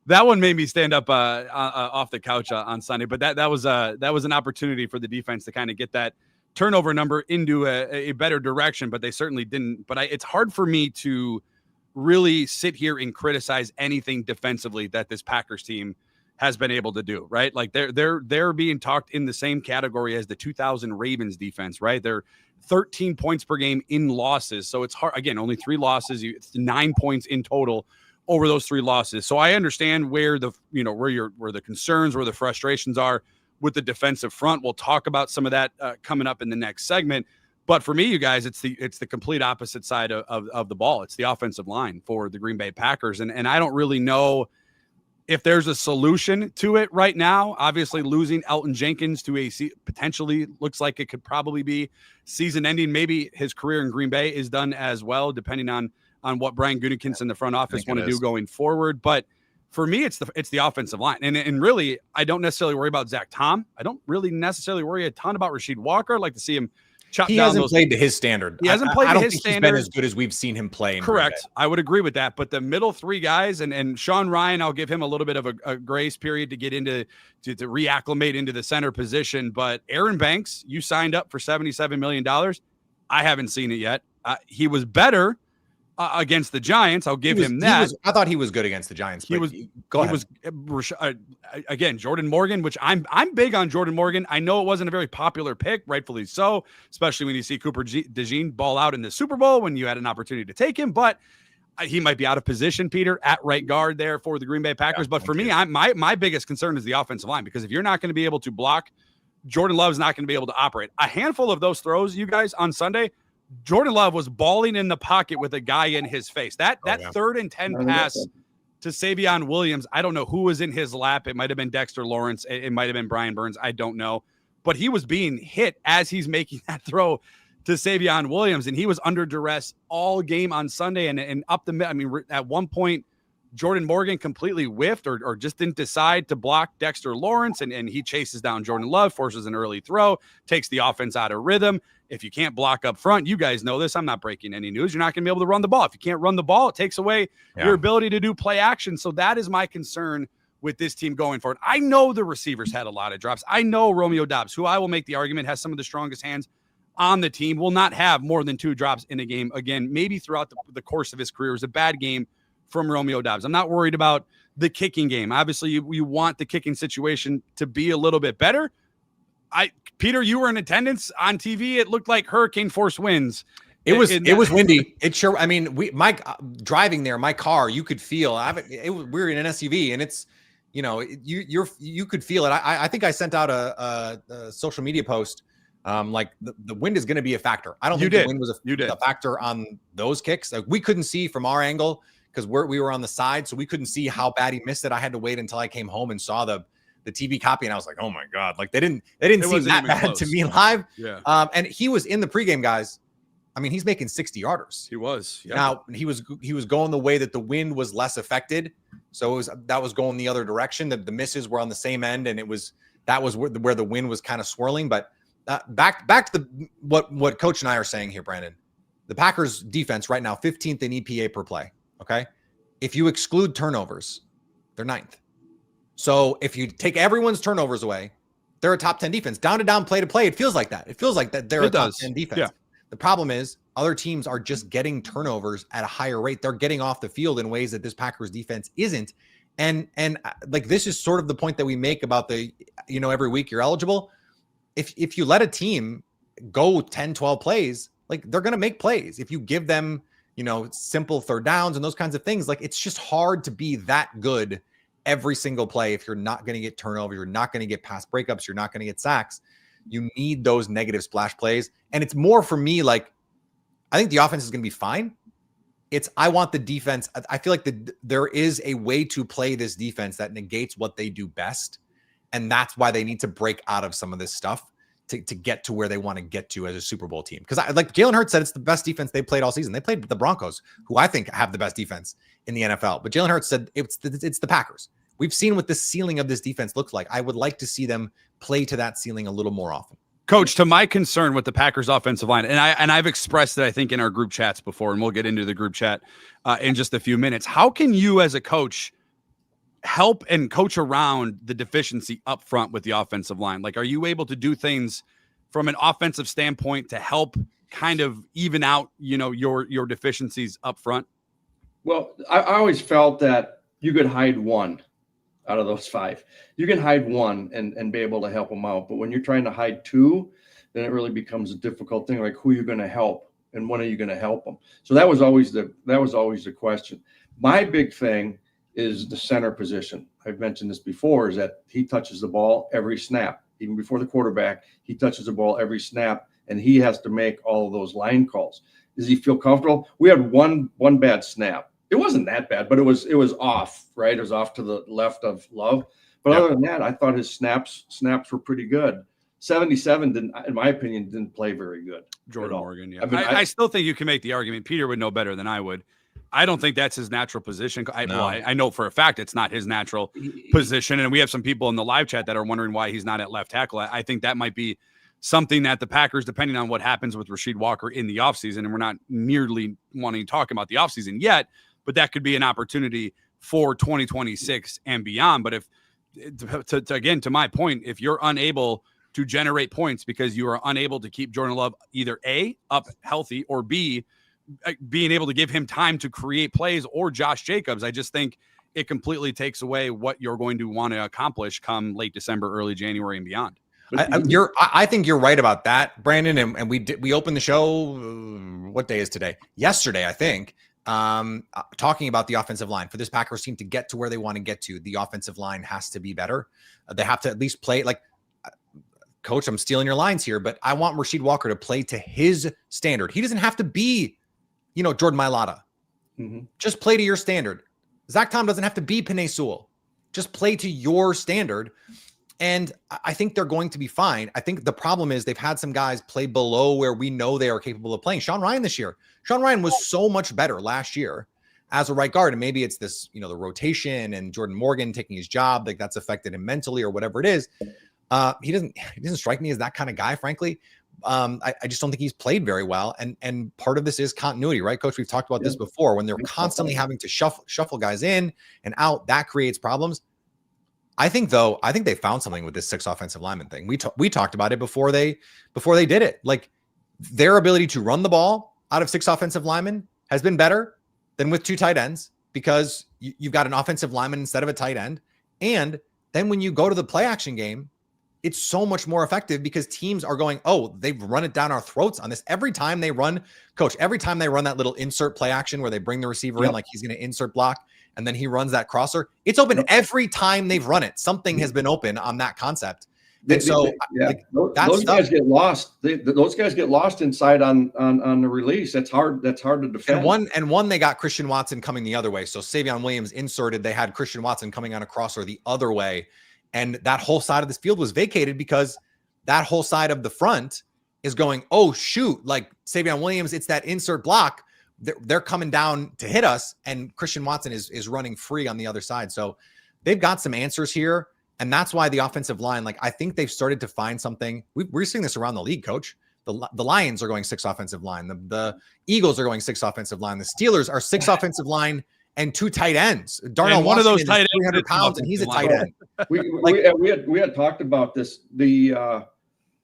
that one made me stand up off the couch on Sunday. But that was an opportunity for the defense to kind of get that turnover number into a better direction. But they certainly didn't. But it's hard for me to really sit here and criticize anything defensively that this Packers team has been able to do, right? Like they're being talked in the same category as the 2000 Ravens defense, right? They're 13 points per game in losses. So it's hard. Again, only 3 losses, 9 points in total over those 3 losses. So I understand where the concerns, where the frustrations are with the defensive front. We'll talk about some of that coming up in the next segment. But for me, you guys, it's the complete opposite side of the ball. It's the offensive line for the Green Bay Packers. And I don't really know if there's a solution to it right now. Obviously, losing Elton Jenkins to potentially looks like it could probably be season ending. Maybe his career in Green Bay is done as well, depending on what Brian Gutekunst in the front office want to do going forward. But for me, it's the offensive line. And really, I don't necessarily worry about Zach Tom. I don't really necessarily worry a ton about Rasheed Walker. I'd like to see him chop he down hasn't those. Played to his standard. He hasn't played I to don't his think standard. He's been as good as we've seen him play. Correct. I would agree with that. But the middle 3 guys and Sean Ryan, I'll give him a little bit of a grace period to get into to reacclimate into the center position. But Aaron Banks, you signed up for $77 million. I haven't seen it yet. He was better against the Giants. I'll give him that. I thought he was good against the Giants. Again, Jordan Morgan, which I'm big on Jordan Morgan. I know it wasn't a very popular pick, rightfully so, especially when you see Cooper DeJean ball out in the Super Bowl when you had an opportunity to take him. But he might be out of position, Peter, at right guard there for the Green Bay Packers. But for me, my biggest concern is the offensive line, because if you're not going to be able to block, Jordan Love's not going to be able to operate. A handful of those throws, you guys, on Sunday, Jordan Love was balling in the pocket with a guy in his face. That 3rd and 10 pass to Savion Williams, I don't know who was in his lap. It might have been Dexter Lawrence. It might have been Brian Burns. I don't know. but he was being hit as he's making that throw to Savion Williams, and he was under duress all game on Sunday and up the. I mean, at one point, Jordan Morgan completely whiffed or just didn't decide to block Dexter Lawrence, and he chases down Jordan Love, forces an early throw, takes the offense out of rhythm. If you can't block up front, you guys know this. I'm not breaking any news. You're not going to be able to run the ball. If you can't run the ball, it takes away your ability to do play action. So that is my concern with this team going forward. I know the receivers had a lot of drops. I know Romeo Doubs, who I will make the argument has some of the strongest hands on the team, will not have more than 2 drops in a game. Again, maybe throughout the course of his career. It was a bad game from Romeo Doubs. I'm not worried about the kicking game. Obviously, you want the kicking situation to be a little bit better. Peter, you were in attendance on TV. It looked like hurricane force winds. It was windy. It sure. I mean, driving there, my car, you could feel. We were in an SUV, and it's, you could feel it. I think I sent out a social media post. Like the wind is going to be a factor. I don't think the wind was a factor on those kicks. Like, we couldn't see from our angle because we were on the side, so we couldn't see how bad he missed it. I had to wait until I came home and saw the TV copy, and I was like, oh my God, like they didn't seem that bad close to me live. Yeah. And he was in the pregame, guys. I mean, he's making 60-yarders. He was. Yeah. Now he was going the way that the wind was less affected. So that was going the other direction. The misses were on the same end, and that was where the wind was kind of swirling. But back to what Coach and I are saying here, Brandon. The Packers defense right now, 15th in EPA per play. Okay. If you exclude turnovers, they're 9th. So if you take everyone's turnovers away, they're a top 10 defense. Down to down, play to play, it feels like that. It feels like that they're a top 10 defense. Yeah. The problem is other teams are just getting turnovers at a higher rate. They're getting off the field in ways that this Packers defense isn't. And like, this is sort of the point that we make about every week you're eligible. If you let a team go 10, 12 plays, like, they're going to make plays. If you give them, simple third downs and those kinds of things, like, it's just hard to be that good every single play if you're not going to get turnovers, you're not going to get pass breakups, you're not going to get sacks. You need those negative splash plays. And it's more for me, like, I think the offense is going to be fine. I want the defense. I feel like there is a way to play this defense that negates what they do best. And that's why they need to break out of some of this stuff to get to where they want to get to as a Super Bowl team. Because like Jalen Hurts said, it's the best defense they played all season. They played the Broncos, who I think have the best defense in the NFL. But Jalen Hurts said it's the Packers. We've seen what the ceiling of this defense looks like. I would like to see them play to that ceiling a little more often. Coach, to my concern with the Packers offensive line, and I've expressed it, I think, in our group chats before, and we'll get into the group chat in just a few minutes. How can you as a coach help and coach around the deficiency up front with the offensive line? Like, are you able to do things from an offensive standpoint to help kind of even out, your deficiencies up front? Well, I always felt that you could hide one out of those 5. You can hide one and be able to help them out. But when you're trying to hide 2, then it really becomes a difficult thing. Like, who are you going to help and when are you going to help them? So that was always the question. My big thing is the center position. I've mentioned this before, is that he touches the ball every snap. Even before the quarterback, he touches the ball every snap, and he has to make all of those line calls. Does he feel comfortable? We had one bad snap. It wasn't that bad, but it was off, right? It was off to the left of Love. But other than that, I thought his snaps were pretty good. 77 didn't, in my opinion, didn't play very good. Jordan Morgan, yeah. I still think you can make the argument. Peter would know better than I would. I don't think that's his natural position. I know for a fact it's not his natural position. And we have some people in the live chat that are wondering why he's not at left tackle. I think that might be something that the Packers, depending on what happens with Rasheed Walker in the offseason, and we're not nearly wanting to talk about the offseason yet, but that could be an opportunity for 2026 and beyond. But if, again, to my point, if you're unable to generate points because you are unable to keep Jordan Love either A, up healthy, or B, being able to give him time to create plays, or Josh Jacobs, I just think it completely takes away what you're going to want to accomplish come late December, early January and beyond. I think you're right about that, Brandon. And we opened the show. What day is today? Yesterday, I think. Talking about the offensive line for this Packers team to get to where they want to get to, the offensive line has to be better. They have to at least play like, Coach, I'm stealing your lines here, but I want Rasheed Walker to play to his standard. He doesn't have to be, Jordan Mailata. Mm-hmm. Just play to your standard. Zach Tom doesn't have to be Penei Sewell. Just play to your standard. And I think they're going to be fine. I think the problem is they've had some guys play below where we know they are capable of playing. Sean Ryan this year. Sean Ryan was so much better last year as a right guard. And maybe it's this, the rotation and Jordan Morgan taking his job, like that's affected him mentally or whatever it is. He doesn't strike me as that kind of guy, frankly. I just don't think he's played very well. And part of this is continuity, right, Coach? We've talked about this before. When they're constantly having to shuffle guys in and out, that creates problems. I think they found something with this 6 offensive lineman thing. We talked about it before they did it. Like their ability to run the ball out of 6 offensive linemen has been better than with 2 tight ends because you've got an offensive lineman instead of a tight end. And then when you go to the play action game, it's so much more effective because teams are going, oh, they've run it down our throats on this. Every time they run that little insert play action where they bring the receiver in like he's going to insert block, and then he runs that crosser. It's open every time they've run it. Something has been open on that concept. And those guys get lost. Those guys get lost inside on the release. That's hard to defend. And one, they got Christian Watson coming the other way. So Savion Williams inserted. They had Christian Watson coming on a crosser the other way. And that whole side of this field was vacated because that whole side of the front is going, oh, shoot, like Savion Williams, it's that insert block. They're coming down to hit us, and Christian Watson is running free on the other side. So they've got some answers here, and that's why the offensive line, like I think they've started to find something. We're seeing this around the league, Coach. The Lions are going 6 offensive line. The Eagles are going 6 offensive line. The Steelers are 6 offensive line and 2 tight ends. Darnell one of those tight ends 300 pounds, and he's a tight end. We had talked about this.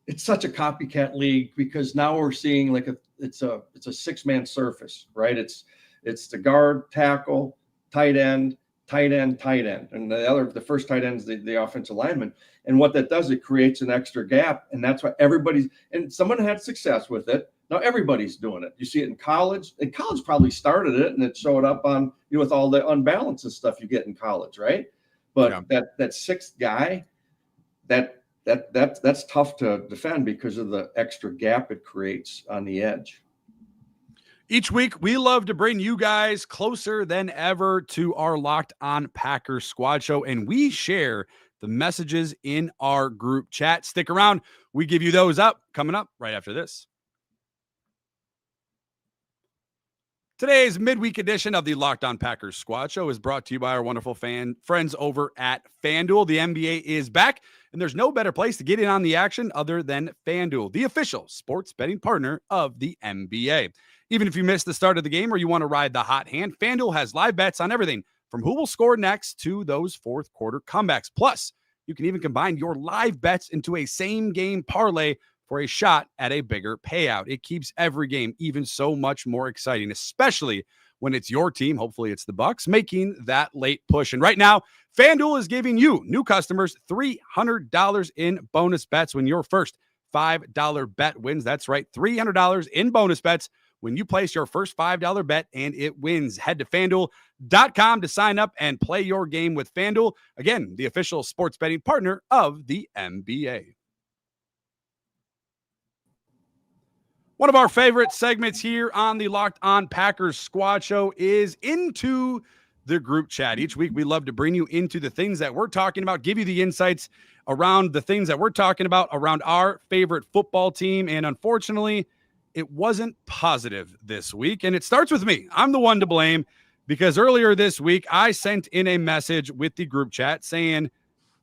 It's such a copycat league because now we're seeing like it's a 6-man surface, right? It's the guard, tackle, tight end, and the first tight end is the offensive lineman. And what that does, it creates an extra gap, and that's why and someone had success with it. Now everybody's doing it. You see it in college. And college probably started it, and it showed up on with all the unbalance and stuff you get in college, right? But that 6th guy, that's tough to defend because of the extra gap it creates on the edge. Each week, we love to bring you guys closer than ever to our Locked On Packers squad show, and we share the messages in our group chat. Stick around. We give you those coming up right after this. Today's midweek edition of the Locked On Packers squad show is brought to you by our wonderful friends over at FanDuel. The NBA is back, and there's no better place to get in on the action other than FanDuel, the official sports betting partner of the NBA. Even if you missed the start of the game or you want to ride the hot hand, FanDuel has live bets on everything from who will score next to those fourth quarter comebacks. Plus, you can even combine your live bets into a same game parlay for a shot at a bigger payout. It keeps every game even so much more exciting, especially when it's your team, hopefully it's the Bucs, making that late push. And right now, FanDuel is giving you new customers $300 in bonus bets when your first $5 bet wins. That's right, $300 in bonus bets when you place your first $5 bet and it wins. Head to FanDuel.com to sign up and play your game with FanDuel. Again, the official sports betting partner of the NBA. One of our favorite segments here on the Locked On Packers squad show is Into the Group Chat. Each week, we love to bring you into the things that we're talking about, give you the insights around the things that we're talking about around our favorite football team. And unfortunately, it wasn't positive this week. And it starts with me. I'm the one to blame because earlier this week, I sent in a message with the group chat saying,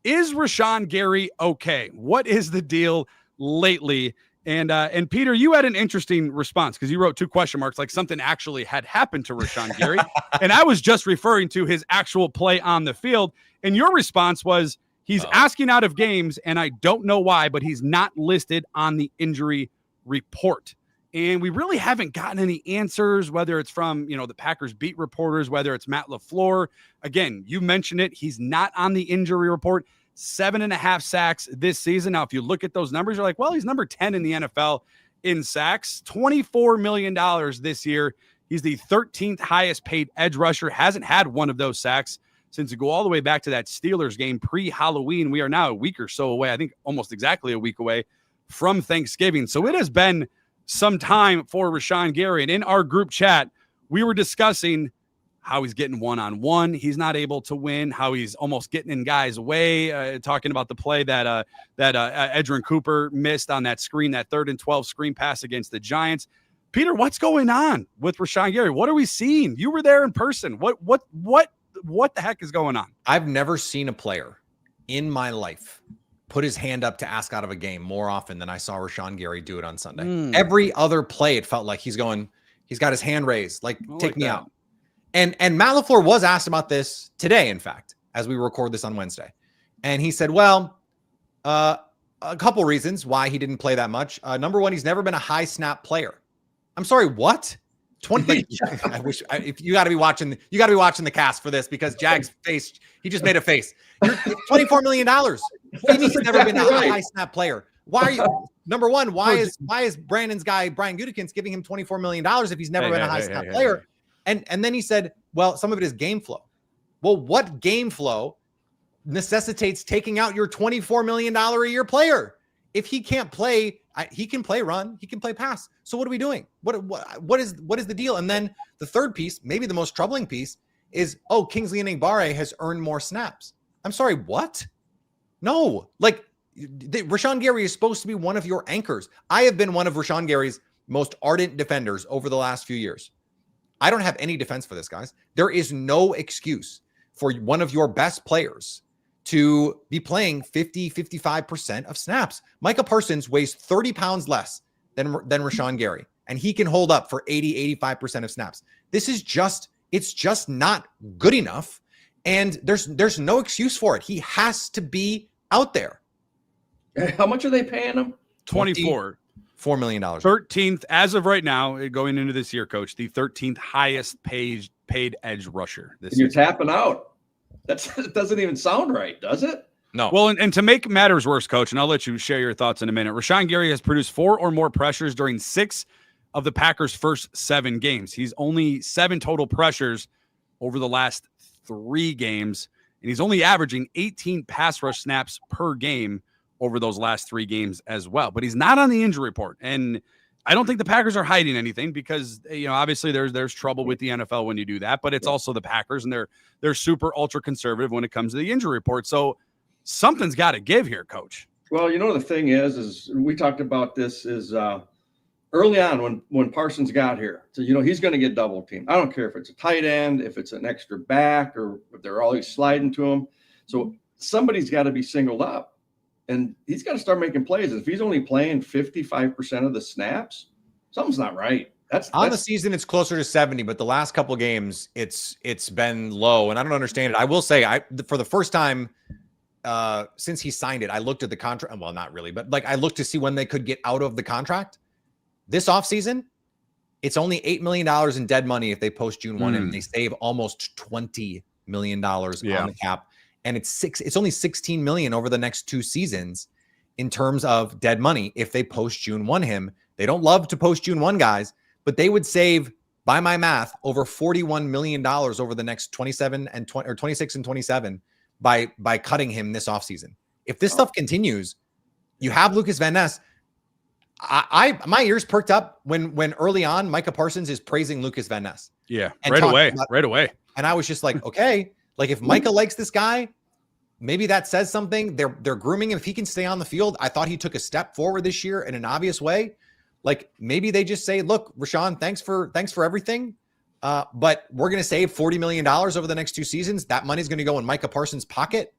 is Rashan Gary okay? What is the deal lately? And Peter, you had an interesting response because you wrote 2 question marks, like something actually had happened to Rashan Gary. And I was just referring to his actual play on the field. And your response was, he's asking out of games, and I don't know why, but he's not listed on the injury report. And we really haven't gotten any answers, whether it's from, the Packers beat reporters, whether it's Matt LaFleur. Again, you mentioned it. He's not on the injury report. 7.5 sacks this season. Now, if you look at those numbers, you're like, well, he's number 10 in the NFL in sacks, $24 million this year. He's the 13th highest paid edge rusher, hasn't had one of those sacks since you go all the way back to that Steelers game pre-Halloween. We are now a week or so away, I think almost exactly a week away from Thanksgiving. So it has been some time for Rashan Gary. And in our group chat, we were discussing how he's getting one-on-one. He's not able to win, how he's almost getting in guys' way, talking about the play that Edgerrin Cooper missed on that screen, that 3rd and 12 screen pass against the Giants. Peter, what's going on with Rashan Gary? What are we seeing? You were there in person. What the heck is going on? I've never seen a player in my life put his hand up to ask out of a game more often than I saw Rashan Gary do it on Sunday. Every other play, it felt like he's got his hand raised, like, take me out. And Matt LaFleur was asked about this today, in fact, as we record this on Wednesday. And he said, well, a couple reasons why he didn't play that much. Number one, he's never been a high snap player. I'm sorry, what? 20. If you got to be watching the cast for this, because Jags face, he just made a face. You're $24 million. He's never been a high snap player. Why are you? Number one, why is Brandon's guy Brian Gutekunst giving him $24 million if he's never been a high snap player? And then he said, well, some of it is game flow. Well, what game flow necessitates taking out your $24 million a year player? If he can't play, he can play run, he can play pass. So what are we doing? What is the deal? And then the third piece, maybe the most troubling piece, is, Kingsley Enagbare has earned more snaps. I'm sorry, what? No, like, Rashan Gary is supposed to be one of your anchors. I have been one of Rashan Gary's most ardent defenders over the last few years. I don't have any defense for this, guys. There is no excuse for one of your best players to be playing 55% of snaps. Micah Parsons weighs 30 pounds less than Rashan Gary, and he can hold up for 85% of snaps. It's just not good enough, and there's no excuse for it. He has to be out there. How much are they paying him? 24. $4 million. 13th, as of right now, going into this year, Coach, the 13th highest paid edge rusher this You're season. tapping out. That doesn't even sound right, does it? No. Well, and to make matters worse, Coach, and I'll let you share your thoughts in a minute, Rashan Gary has produced 4 or more pressures during 6 of the Packers' first 7 games. He's only 7 total pressures over the last 3 games, and he's only averaging 18 pass rush snaps per game over those last 3 games as well. But he's not on the injury report, and I don't think the Packers are hiding anything, because obviously there's trouble with the NFL when you do that, but it's also the Packers, and they're super ultra conservative when it comes to the injury report. So something's got to give here, Coach. Well, the thing is we talked about this is early on when Parsons got here. So he's going to get double teamed. I don't care if it's a tight end, if it's an extra back, or if they're always sliding to him. So somebody's got to be singled up. And he's got to start making plays. If he's only playing 55% of the snaps, something's not right. That's the season, it's closer to 70, but the last couple of games, it's been low, and I don't understand it. I will say, for the first time since he signed it, I looked at the contract. Well, not really, but I looked to see when they could get out of the contract. This offseason, it's only $8 million in dead money if they post June 1, and they save almost $20 million on the cap. And it's only $16 million over the next 2 seasons in terms of dead money if they post June 1 him. They don't love to post June 1 guys, but they would save, by my math, over $41 million over the next 26 and 27 by cutting him this offseason. If this stuff continues, you have Lucas Van Ness. My ears perked up when early on Micah Parsons is praising Lucas Van Ness. Yeah, right away. And I was just like, okay, if Micah likes this guy, maybe that says something. They're grooming him. If he can stay on the field, I thought he took a step forward this year in an obvious way. Maybe they just say, look, Rashan, thanks for everything. But we're going to save $40 million over the next 2 seasons. That money's going to go in Micah Parsons' pocket,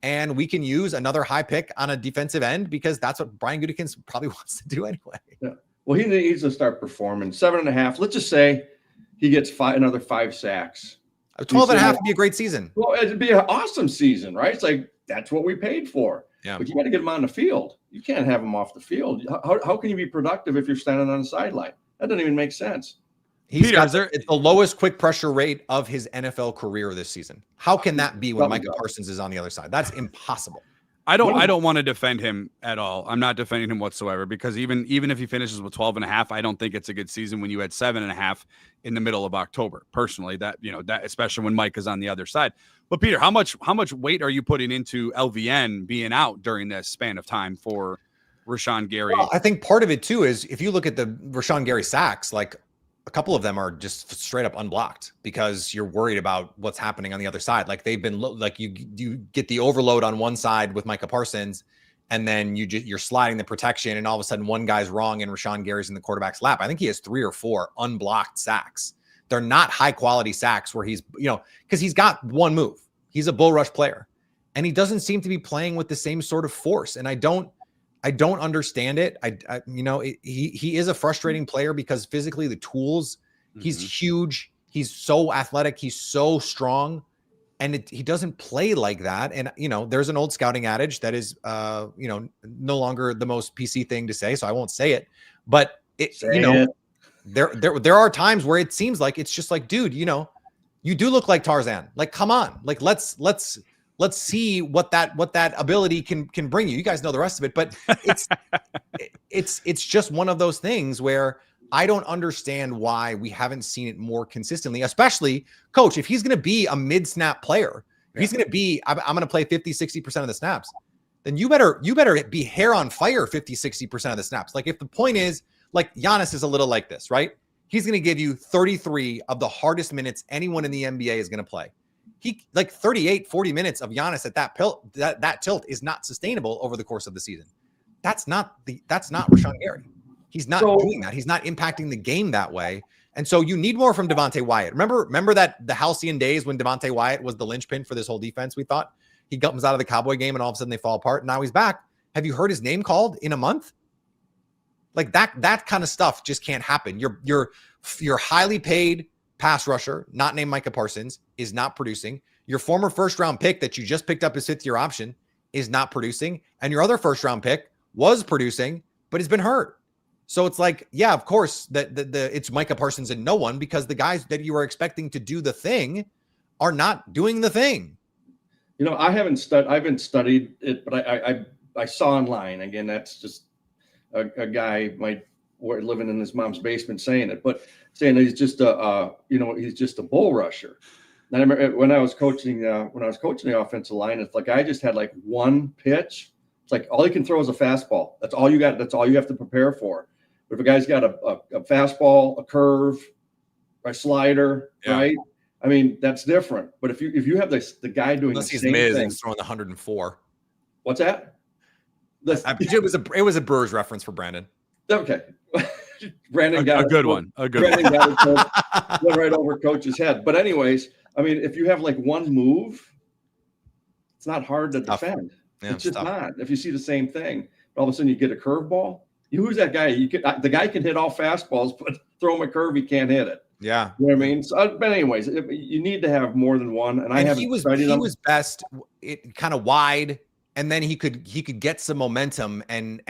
and we can use another high pick on a defensive end, because that's what Brian Gutekunst probably wants to do anyway. Yeah. Well, he needs to start performing. 7.5. Let's just say he gets another 5 sacks. 12.5 would be a great season. Well, it'd be an awesome season, right? It's like, that's what we paid for. Yeah. But you got to get him on the field. You can't have him off the field. How can you be productive if you're standing on the sideline? That doesn't even make sense. It's the lowest quick pressure rate of his NFL career this season. How can that be when Micah Parsons is on the other side? That's impossible. I don't want to defend him at all. I'm not defending him whatsoever, because even if he finishes with 12.5, I don't think it's a good season when you had 7.5 in the middle of October. Personally, that especially when Mike is on the other side. But Peter, how much weight are you putting into LVN being out during this span of time for Rashan Gary? Well, I think part of it too is, if you look at the Rashan Gary sacks, a couple of them are just straight up unblocked because you're worried about what's happening on the other side. Like they've been like you get the overload on one side with Micah Parsons, and then you're sliding the protection, and all of a sudden one guy's wrong and Rashan Gary's in the quarterback's lap. I think he has 3 or 4 unblocked sacks. They're not high quality sacks where he's, because he's got one move. He's a bull rush player, and he doesn't seem to be playing with the same sort of force. And I don't understand it. He is a frustrating player because physically the tools, he's huge. He's so athletic. He's so strong. And he doesn't play like that. And, there's an old scouting adage that is, no longer the most PC thing to say. So I won't say it, but there are times where it seems like it's just like, dude, you do look like Tarzan. Like, come on, like, let's see what that ability can bring you. You guys know the rest of it, but it's just one of those things where I don't understand why we haven't seen it more consistently, especially coach. If he's going to be a mid-snap player, if he's going to be, I'm going to play 50-60% of the snaps, then you better be hair on fire 50-60% of the snaps. Like if the point is, like Giannis is a little like this, right? He's going to give you 33 of the hardest minutes anyone in the NBA is going to play. He like 38-40 minutes of Giannis at that tilt is not sustainable over the course of the season. That's not Rashan Gary. He's not doing that. He's not impacting the game that way. And so you need more from Devontae Wyatt. Remember that the halcyon days when Devontae Wyatt was the linchpin for this whole defense? We thought he comes out of the Cowboy game and all of a sudden they fall apart. Now he's back. Have you heard his name called in a month? Like that kind of stuff just can't happen. Your highly paid pass rusher, not named Micah Parsons, is not producing. Your former first round pick that you just picked up as 5th year option is not producing. And your other first round pick was producing, but has been hurt. So it's like, yeah, of course it's Micah Parsons and no one, because the guys that you were expecting to do the thing are not doing the thing. I haven't studied it, but I saw online, again, that's just a guy living in his mom's basement saying it, but saying that he's just he's just a bull rusher. And I remember when I was coaching the offensive line, it's like I just had like one pitch. It's like all he can throw is a fastball. That's all you got. That's all you have to prepare for. But if a guy's got a fastball, a curve, a slider, right? I mean, that's different. But if you have the guy doing unless the he's same Miz thing, and throwing the 104. What's that? It was a Brewers reference for Brandon. Okay. Brandon got a good one. Brandon got went right over coach's head. But anyways, I mean, if you have like one move, it's not hard to defend. Yeah, it's just not. If you see the same thing, all of a sudden you get a curveball. Who's that guy? The guy can hit all fastballs, but throw him a curve, he can't hit it. Yeah, you know what I mean. So, but anyways, you need to have more than one. And he was best kind of wide, and then he could get some momentum and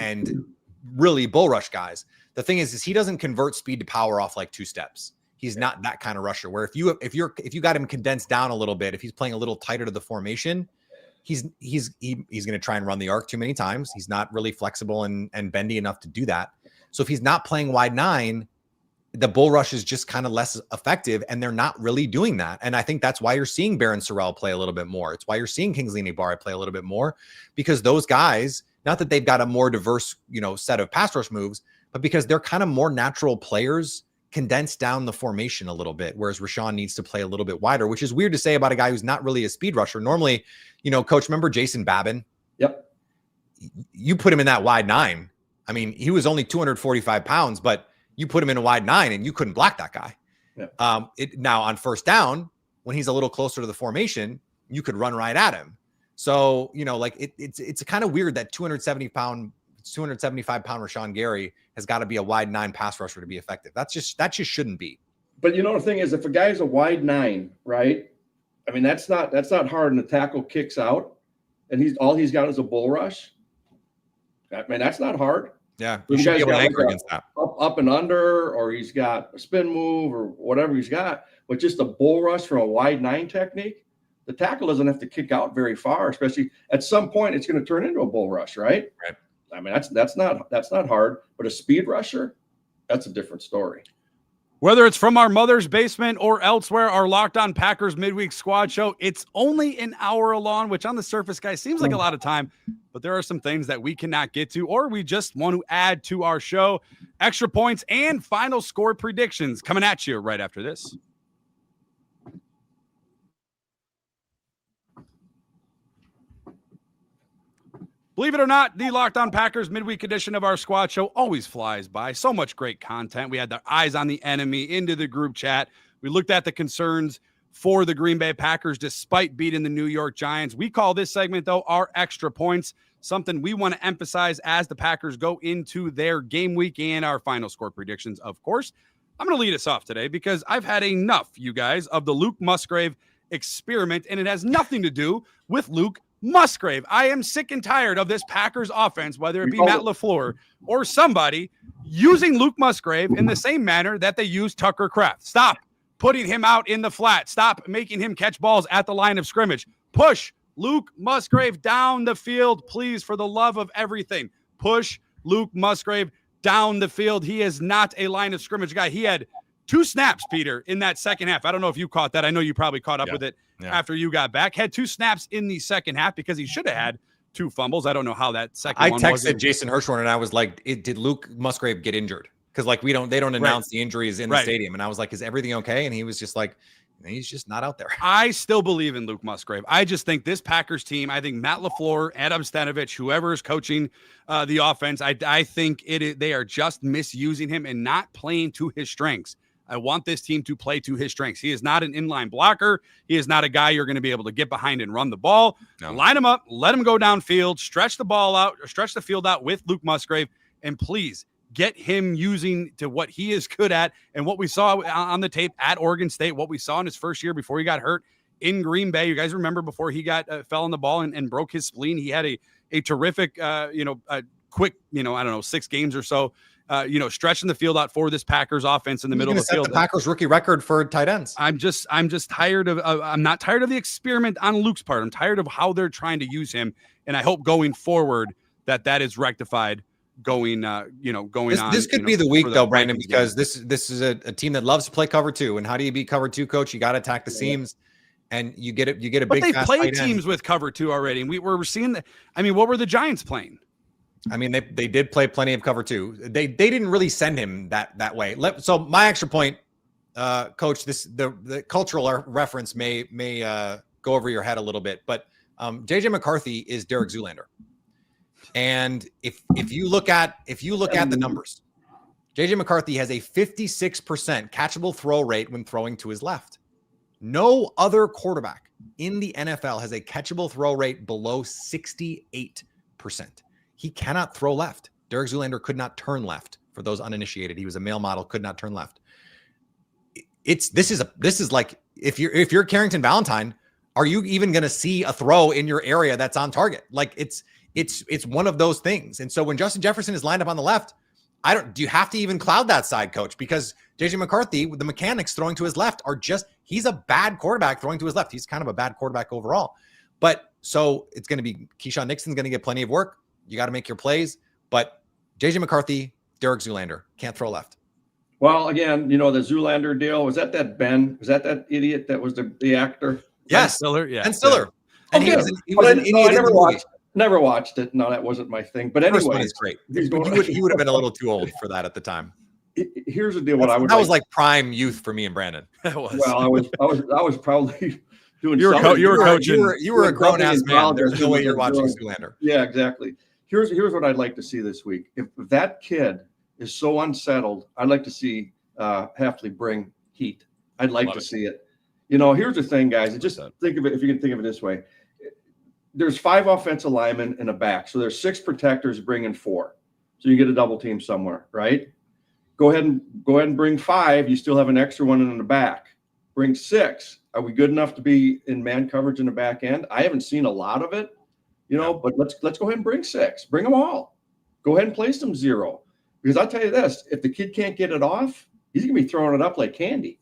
really bull rush guys. The thing is he doesn't convert speed to power off like 2 steps. He's not that kind of rusher. Where if you got him condensed down a little bit, if he's playing a little tighter to the formation, he's going to try and run the arc too many times. He's not really flexible and bendy enough to do that. So if he's not playing wide 9, the bull rush is just kind of less effective, and they're not really doing that. And I think that's why you're seeing Baron Sorrell play a little bit more. It's why you're seeing Kingsley Nabari play a little bit more, because those guys, not that they've got a more diverse, set of pass rush moves, but because they're kind of more natural players, condensed down the formation a little bit, whereas Rashan needs to play a little bit wider, which is weird to say about a guy who's not really a speed rusher. Normally, coach, remember Jason Babin? Yep. You put him in that wide 9. I mean, he was only 245 pounds, but you put him in a wide 9 and you couldn't block that guy. Yep. Now on first down, when he's a little closer to the formation, you could run right at him. So, it's kind of weird that 275 pound Rashan Gary has got to be a wide 9 pass rusher to be effective. that just shouldn't be. But the thing is, if a guy's a wide 9, right? I mean, that's not hard, and the tackle kicks out, and he's got is a bull rush. I mean, that's not hard. Yeah, you should be able to anchor against that. Up and under, or he's got a spin move, or whatever he's got. But just a bull rush from a wide 9 technique, the tackle doesn't have to kick out very far. Especially at some point, it's going to turn into a bull rush, right? Right. I mean, that's not hard. But a speed rusher, that's a different story. Whether it's from our mother's basement or elsewhere, our Locked On Packers midweek squad show, it's only an hour long, which on the surface, guys, seems like a lot of time, but there are some things that we cannot get to, or we just want to add to our show. extra points, and final score predictions coming at you right after this. Believe it or not, the Locked On Packers midweek edition of our squad show always flies by. So much great content. We had the eyes on the enemy into the group chat. We looked at the concerns for the Green Bay Packers despite beating the New York Giants. We call this segment, though, our extra points, something we want to emphasize as the Packers go into their game week and our final score predictions, of course. I'm going to lead us off today because I've had enough, you guys, of the Luke Musgrave experiment, and it has nothing to do with Luke Musgrave. I am sick and tired of this Packers offense, whether it be Matt LaFleur or somebody using Luke Musgrave in the same manner that they use Tucker Kraft. Stop putting him out in the flat. Stop making him catch balls at the line of scrimmage. Push Luke Musgrave down the field, please, for the love of everything. Push Luke Musgrave down the field. He is not a line of scrimmage guy. He had 2 snaps, Peter, in that second half. I don't know if you caught that. I know you probably caught up with it after you got back. Had 2 snaps in the second half because he should have had 2 fumbles. I don't know how that second one was. I texted Jason Hirschhorn and I was like, did Luke Musgrave get injured? Because like they don't announce the injuries in the stadium. And I was like, is everything okay? And he was just like, he's just not out there. I still believe in Luke Musgrave. I just think this Packers team, I think Matt LaFleur, Adam Stenavich, whoever is coaching the offense, I think they are just misusing him and not playing to his strengths. I want this team to play to his strengths. He is not an inline blocker. He is not a guy you're going to be able to get behind and run the ball. No. Line him up, let him go downfield, stretch the ball out, or stretch the field out with Luke Musgrave, and please get him using to what he is good at and what we saw on the tape at Oregon State, what we saw in his first year before he got hurt in Green Bay. You guys remember before he got fell on the ball and broke his spleen, he had a terrific, quick, 6 games or so. Stretching the field out for this Packers offense in the middle of the field. The Packers rookie record for tight ends. I'm just tired of. I'm not tired of the experiment on Luke's part. I'm tired of how they're trying to use him, and I hope going forward that is rectified. Going on. This could be the week though, Brandon, because this is a team that loves to play cover 2. And how do you beat cover 2, coach? You got to attack the seams, and you get a big. But they played teams with cover 2 already, and we're seeing that. I mean, what were the Giants playing? I mean, they did play plenty of cover 2. They didn't really send him that way. So my extra point, coach, the cultural reference may go over your head a little bit, but JJ McCarthy is Derek Zoolander. And if you look at the numbers, JJ McCarthy has a 56% catchable throw rate when throwing to his left. No other quarterback in the NFL has a catchable throw rate below 68%. He cannot throw left. Derek Zoolander could not turn left. For those uninitiated, he was a male model, could not turn left. This is like if you're Carrington Valentine, are you even going to see a throw in your area that's on target? Like it's one of those things. And so when Justin Jefferson is lined up on the left, do you have to even cloud that side, coach? Because JJ McCarthy, with the mechanics throwing to his left he's a bad quarterback throwing to his left. He's kind of a bad quarterback overall. But so it's going to be Keyshawn Nixon's going to get plenty of work. You got to make your plays, but JJ McCarthy, Derek Zoolander can't throw left. Well, again, the Zoolander deal, was that Ben? Was that idiot that was the actor? Yes. Ben Stiller, yeah. Ben Stiller. And he was an idiot. I never watched it. No, that wasn't my thing. But anyway, it's great. He would have been a little too old for that at the time. Here's the deal. That was like prime youth for me and Brandon. That was. Well, I was probably doing. You were coaching. You were a grown ass man. There's no way you're watching Zoolander. Yeah, exactly. Here's what I'd like to see this week. If that kid is so unsettled, I'd like to see Hafley bring heat. I'd like to see it. Here's the thing, guys. Just think of it, if you can think of it this way. There's 5 offensive linemen and a back. So there's 6 protectors bringing 4. So you get a double team somewhere, right? Go ahead and bring 5. You still have an extra one in the back. Bring 6. Are we good enough to be in man coverage in the back end? I haven't seen a lot of it. But let's go ahead and bring 6. Bring them all. Go ahead and place them 0. Because I'll tell you this, if the kid can't get it off, he's going to be throwing it up like candy.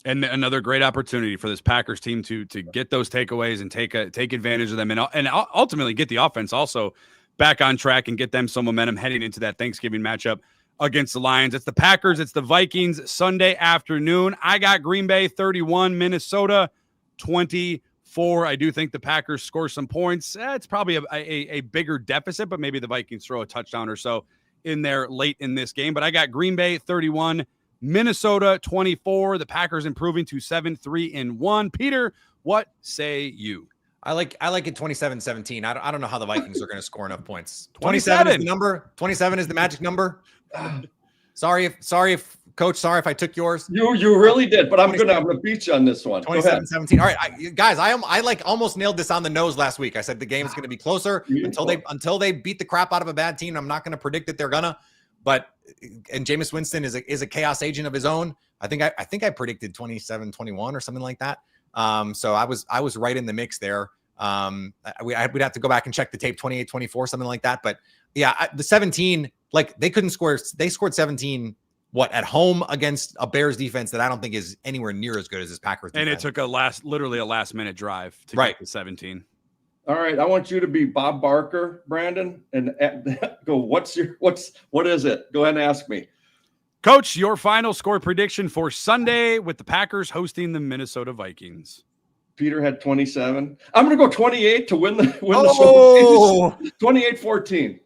And another great opportunity for this Packers team to get those takeaways and take advantage of them and ultimately get the offense also back on track and get them some momentum heading into that Thanksgiving matchup against the Lions. It's the Packers. It's the Vikings Sunday afternoon. I got Green Bay 31, Minnesota 24. I do think the Packers score some points. It's probably a bigger deficit, but maybe the Vikings throw a touchdown or so in there late in this game. But I got Green Bay 31, Minnesota 24. The Packers improving to 7-3-1. Peter, what say you? I like it 27-17. I don't know how the Vikings are going to score enough points. 27 is the number. 27 is the magic number. Sorry if Coach, sorry if I took yours. You really did, but I'm gonna beat you on this one. 27-17. All right, guys, I like almost nailed this on the nose last week. I said the game's going to be closer until they beat the crap out of a bad team. I'm not going to predict that they're gonna, and Jameis Winston is a chaos agent of his own. I think I predicted 27-21 or something like that. So I was right in the mix there. We'd have to go back and check the tape, 28-24, something like that. But yeah, the 17, like they couldn't score. They scored 17, at home against a Bears defense that I don't think is anywhere near as good as this Packers defense. And it took literally a last minute drive to get to 17. All right. I want you to be Bob Barker, Brandon, and go, what is it? Go ahead and ask me. Coach, your final score prediction for Sunday with the Packers hosting the Minnesota Vikings. Peter had 27. I'm going to go 28 to win the show. 28-14.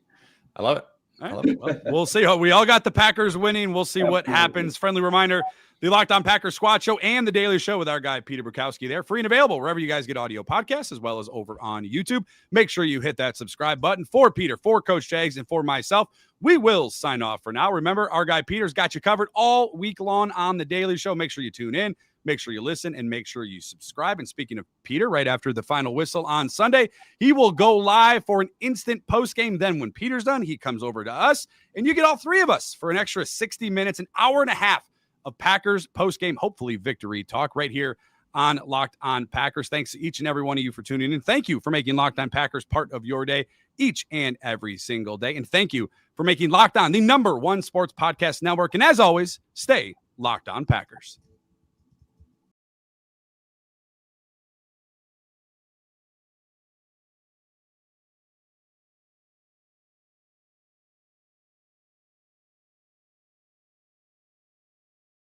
I love it. Well, we'll see. We all got the Packers winning. We'll see what happens. Friendly reminder, the Locked On Packers Squad Show and the Daily Show with our guy, Peter Bukowski, they're free and available wherever you guys get audio podcasts, as well as over on YouTube. Make sure you hit that subscribe button. For Peter, for Coach Jags, and for myself, we will sign off for now. Remember, our guy Peter's got you covered all week long on the Daily Show. Make sure you tune in. Make sure you listen and make sure you subscribe. And speaking of Peter, right after the final whistle on Sunday, he will go live for an instant postgame. Then when Peter's done, he comes over to us and you get all three of us for an extra 60 minutes, an hour and a half of Packers postgame, hopefully victory talk right here on Locked On Packers. Thanks to each and every one of you for tuning in. Thank you for making Locked On Packers part of your day each and every single day. And thank you for making Locked On the #1 sports podcast network. And as always, stay Locked On Packers.